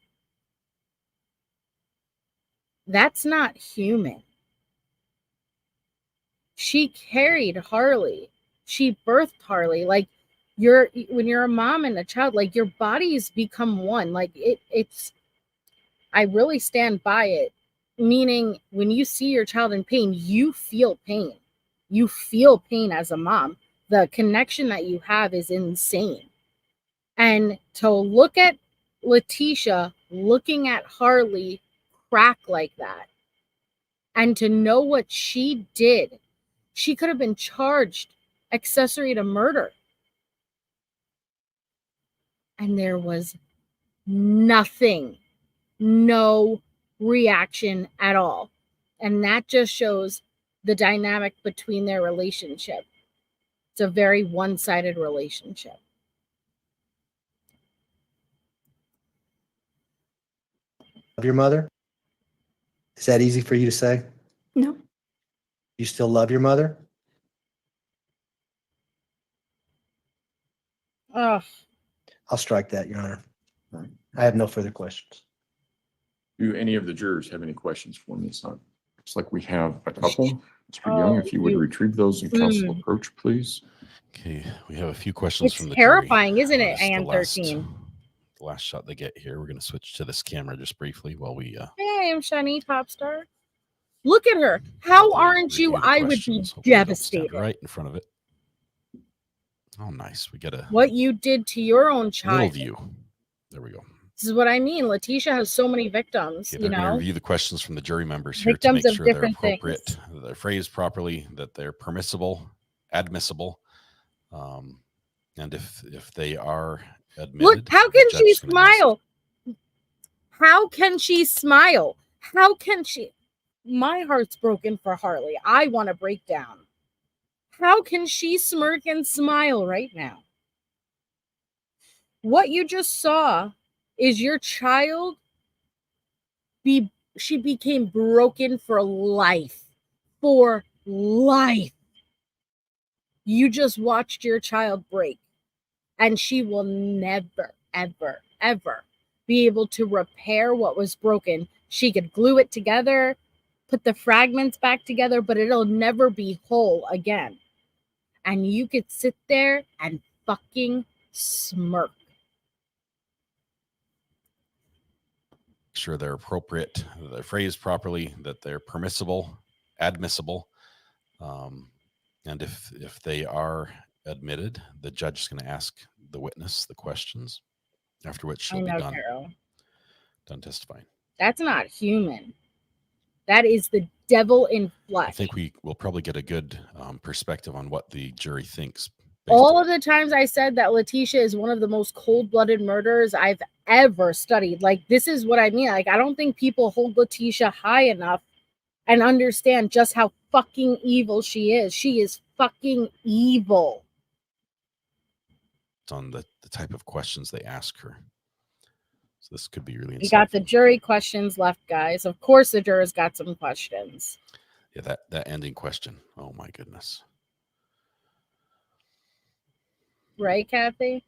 that's not human. She carried Harley. She birthed Harley. Like, when you're a mom and a child, like, your bodies become one. Like, it's I really stand by it. Meaning, when you see your child in pain, you feel pain. You feel pain as a mom. The connection that you have is insane. And to look at Letecia looking at Harley crack like that, and to know what she did, she could have been charged accessory to murder. And there was nothing, no reaction at all. And that just shows the dynamic between their relationship. It's a very one-sided relationship. Love your mother? Is that easy for you to say? No. You still love your mother? Ugh. I'll strike that, Your Honor. I have no further questions. Do any of the jurors have any questions for me, son? Looks like we have a couple. Mr. Young, if you would retrieve those in council approach, please. Okay, we have a few questions from the terrifying, jury. isn't it, This is Ann 13? The last shot they get here. We're going to switch to this camera just briefly while we. Hey, I'm Shani Topstar. Look at her. How aren't you? I would be devastated. Right in front of it. Oh, nice. We get a what you did to your own child. Little view. There we go. This is what I mean. Letecia has so many victims. Okay, they're going to review the questions from the jury members here victims to make sure they're appropriate, things. that they're phrased properly, that they're permissible, admissible, and if they are admitted. Look, how can she smile? How can she smile? How can she? My heart's broken for Harley. I want to break down. How can she smirk and smile right now? What you just saw is your child she became broken for life. For life. You just watched your child break. And she will never, ever, ever be able to repair what was broken. She could glue it together, put the fragments back together, but it'll never be whole again. And you could sit there and fucking smirk. Sure they're appropriate, that they're phrased properly, that they're permissible, admissible, and if they are admitted, the judge is going to ask the witness the questions, after which she'll be done testifying. That's not human. That is the devil in flesh. I think we will probably get a good perspective on what the jury thinks. All of the times I said that Letecia is one of the most cold-blooded murderers I've ever studied. Like, this is what I mean. Like, I don't think people hold Letecia high enough and understand just how fucking evil she is. She is fucking evil. It's on the type of questions they ask her. So this could be really insightful. We got the jury questions left, guys. Of course the jurors got some questions. Yeah, that ending question. Oh, my goodness. Right, Kathy?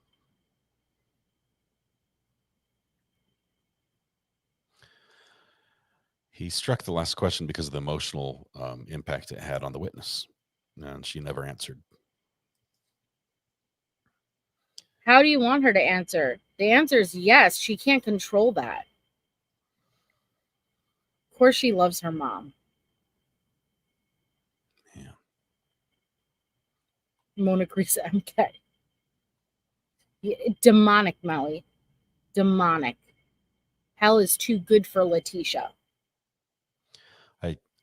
He struck the last question because of the emotional impact it had on the witness, and she never answered. How do you want her to answer? The answer is yes. She can't control that. Of course she loves her mom. Yeah. Mona Creasa MK. Demonic, Melly. Demonic. Hell is too good for Letecia.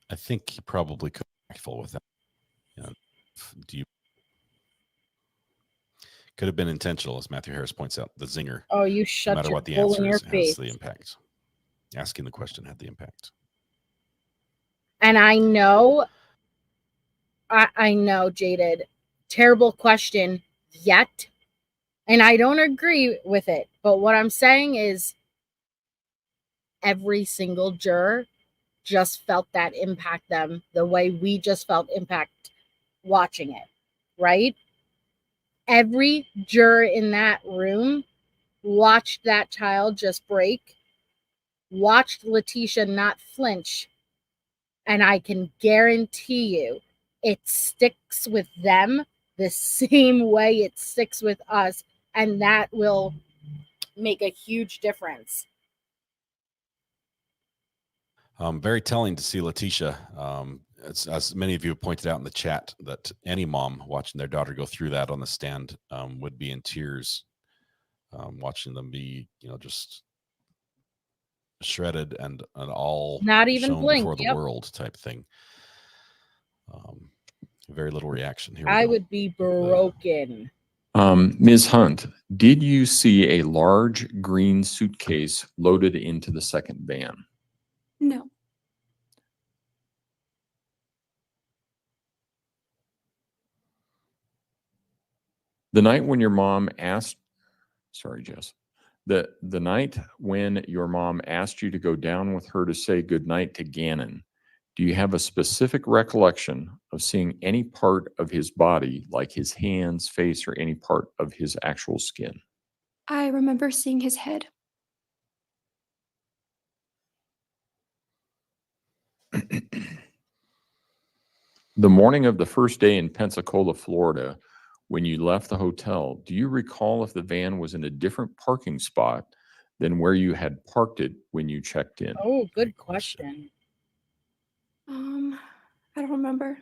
I think he probably could be careful with that. Could have been intentional, as Matthew Harris points out. The zinger. Oh, you No shut matter your what the hole answer in your is, has face. the impact. Asking the question had the impact. And I know, Jaded. Terrible question yet. And I don't agree with it. But what I'm saying is every single juror just felt that impact them the way we just felt impact watching it, right? Every juror in that room watched that child just break, watched Letecia not flinch, and I can guarantee you it sticks with them the same way it sticks with us, and that will make a huge difference. Very telling to see Letecia. As many of you have pointed out in the chat, that any mom watching their daughter go through that on the stand would be in tears, watching them be, just shredded and all Not even shown blink. before the Yep. world type thing. Very little reaction here. I would be broken. Ms. Hunt, did you see a large green suitcase loaded into the second van? No. The night when your mom asked, sorry, Jess, the night when your mom asked you to go down with her to say goodnight to Gannon, do you have a specific recollection of seeing any part of his body, like his hands, face, or any part of his actual skin? I remember seeing his head. The morning of the first day in Pensacola, Florida, when you left the hotel, do you recall if the van was in a different parking spot than where you had parked it when you checked in? Oh, good question. I don't remember.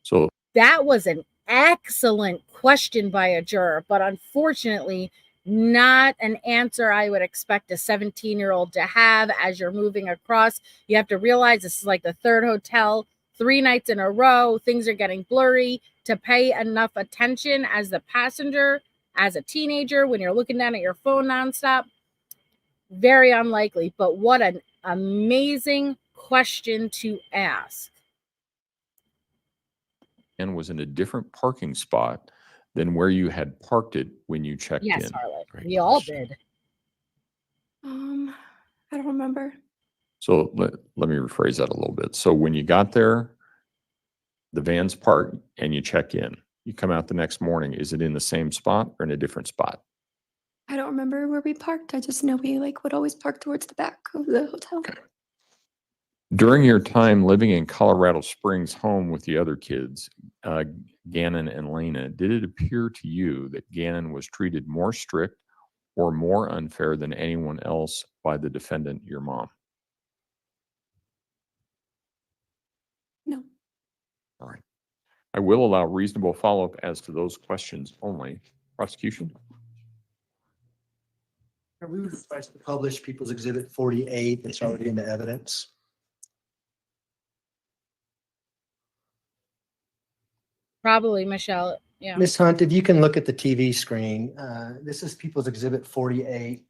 So that was an excellent question by a juror, but unfortunately, not an answer I would expect a 17-year-old to have as you're moving across. You have to realize this is like the third hotel, 3 nights in a row. Things are getting blurry. To pay enough attention as the passenger, as a teenager, when you're looking down at your phone nonstop, very unlikely. But what an amazing question to ask. and was in a different parking spot than where you had parked it when you checked Yes, in. Harley. Great We all question. did. I don't remember. So let me rephrase that a little bit. So when you got there, the van's parked and you check in. You come out the next morning. Is it in the same spot or in a different spot? I don't remember where we parked. I just know we would always park towards the back of the hotel. Okay. During your time living in Colorado Springs home with the other kids, Gannon and Lena, did it appear to you that Gannon was treated more strict or more unfair than anyone else by the defendant, your mom? No. All right. I will allow reasonable follow-up as to those questions only. Prosecution? We would request to publish People's Exhibit 48 that's already in the evidence. Probably, Michelle. Yeah. Ms. Hunt, if you can look at the TV screen, this is People's Exhibit 48.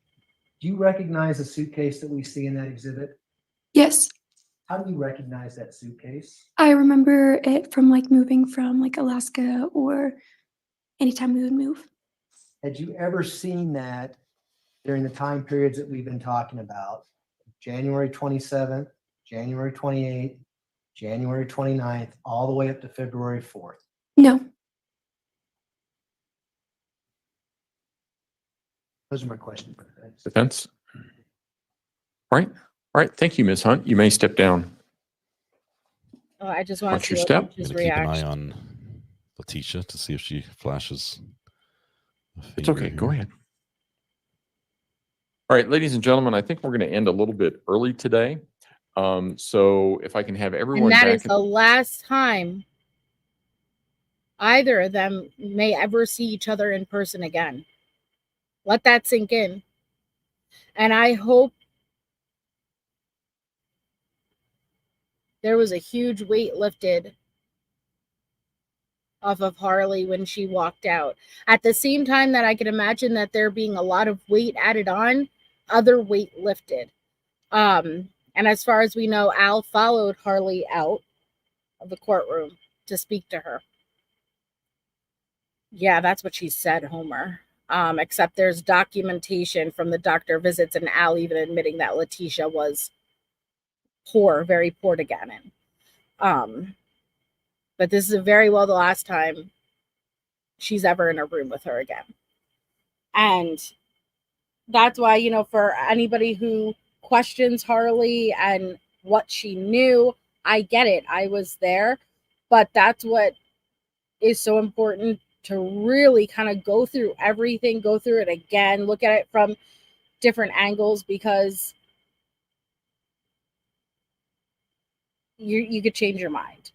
Do you recognize the suitcase that we see in that exhibit? Yes. How do you recognize that suitcase? I remember it from moving from Alaska or anytime we would move. Had you ever seen that during the time periods that we've been talking about? January 27th, January 28th, January 29th, all the way up to February 4th. No. Those are my questions. Defense? All right. All right. Thank you, Ms. Hunt. You may step down. Oh, I just want Watch to see your what step. Letecia's Gonna keep an eye reaction. on Letecia to see if she flashes. It's okay. Go ahead. All right, ladies and gentlemen, I think we're going to end a little bit early today. So if I can have everyone And that back is the last time either of them may ever see each other in person again. Let that sink in. And I hope there was a huge weight lifted off of Harley when she walked out. At the same time that I can imagine that there being a lot of weight added on, other weight lifted. And as far as we know, Al followed Harley out of the courtroom to speak to her. Yeah, that's what she said, Homer. Except there's documentation from the doctor visits and Al even admitting that Letecia was poor, very poor to Gannon. But this is very well the last time she's ever in a room with her again. And that's why, you know, for anybody who questions Harley and what she knew, I get it. I was there. But that's what is so important, to really kind of go through everything, go through it again, look at it from different angles, because you could change your mind.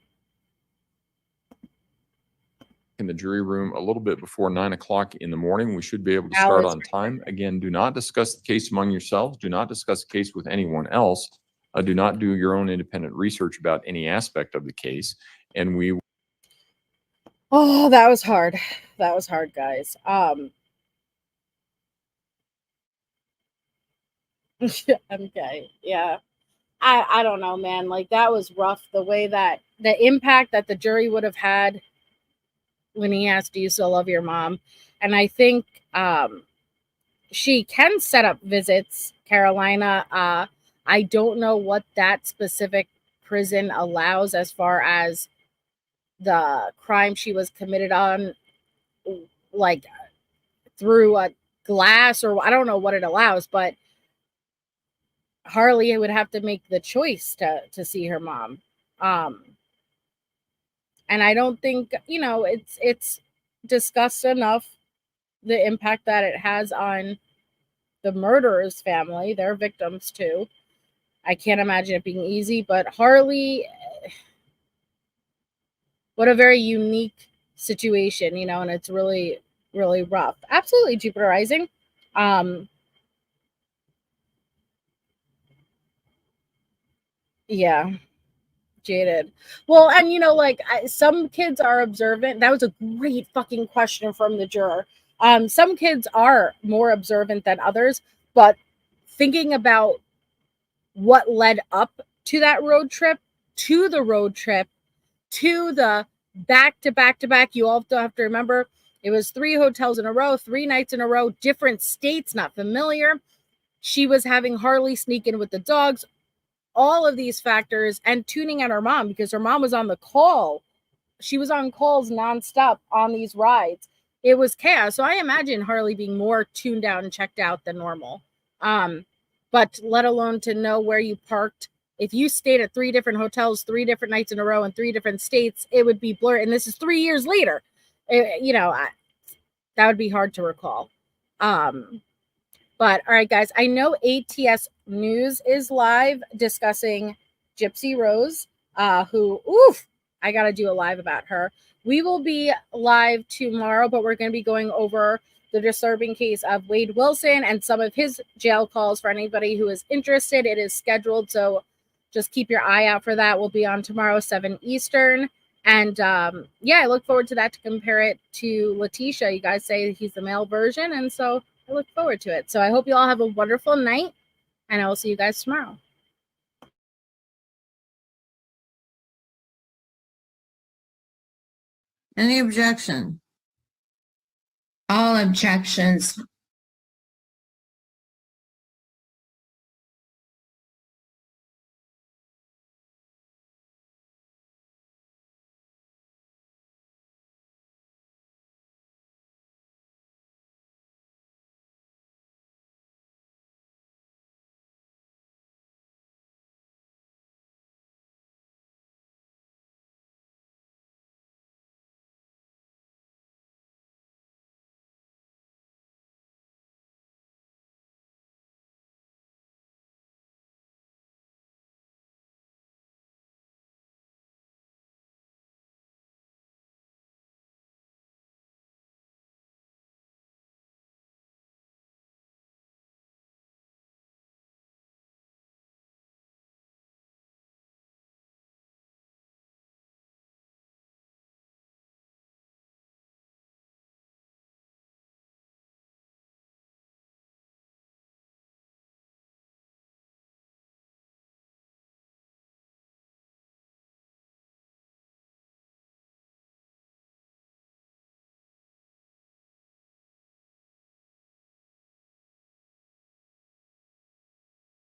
in the jury room a little bit before 9 o'clock in the morning. We should be able to start on time. Again, do not discuss the case among yourselves. Do not discuss the case with anyone else. Do not do your own independent research about any aspect of the case. And we Oh, that was hard. That was hard, guys. Okay, yeah. I don't know, man. Like, that was rough. The way that the impact that the jury would have had when he asked, "Do you still love your mom?" And I think she can set up visits, Carolina. I don't know what that specific prison allows as far as the crime she was committed on, like through a glass, or I don't know what it allows, but Harley would have to make the choice to see her mom. And I don't think, you know, it's discussed enough, the impact that it has on the murderer's family, their victims too. I can't imagine it being easy, but Harley, what a very unique situation, you know, and it's really, really rough. Absolutely, Jupiter Rising. Yeah, Jaded. Well, and you know, like some kids are observant. That was a great fucking question from the juror. Some kids are more observant than others, but thinking about what led up to that road trip, to the road trip, to the back to back to back, you all have to remember it was 3 hotels in a row, 3 nights in a row, different states, not familiar. She was having Harley sneak in with the dogs, all of these factors, and tuning out her mom because her mom was on the call. She was on calls nonstop on these rides. It was chaos. So I imagine Harley being more tuned out and checked out than normal. But let alone to know where you parked. If you stayed at 3 different hotels, 3 different nights in a row in 3 different states, it would be blurred. And this is 3 years later. That would be hard to recall. But all right, guys, I know ATS News is live discussing Gypsy Rose, who, I got to do a live about her. We will be live tomorrow, but we're going to be going over the disturbing case of Wade Wilson and some of his jail calls for anybody who is interested. It is scheduled, so just keep your eye out for that. We'll be on tomorrow, 7 Eastern. And I look forward to that, to compare it to Letecia. You guys say he's the male version, and so I look forward to it. So I hope you all have a wonderful night, and I will see you guys tomorrow. Any objection? All objections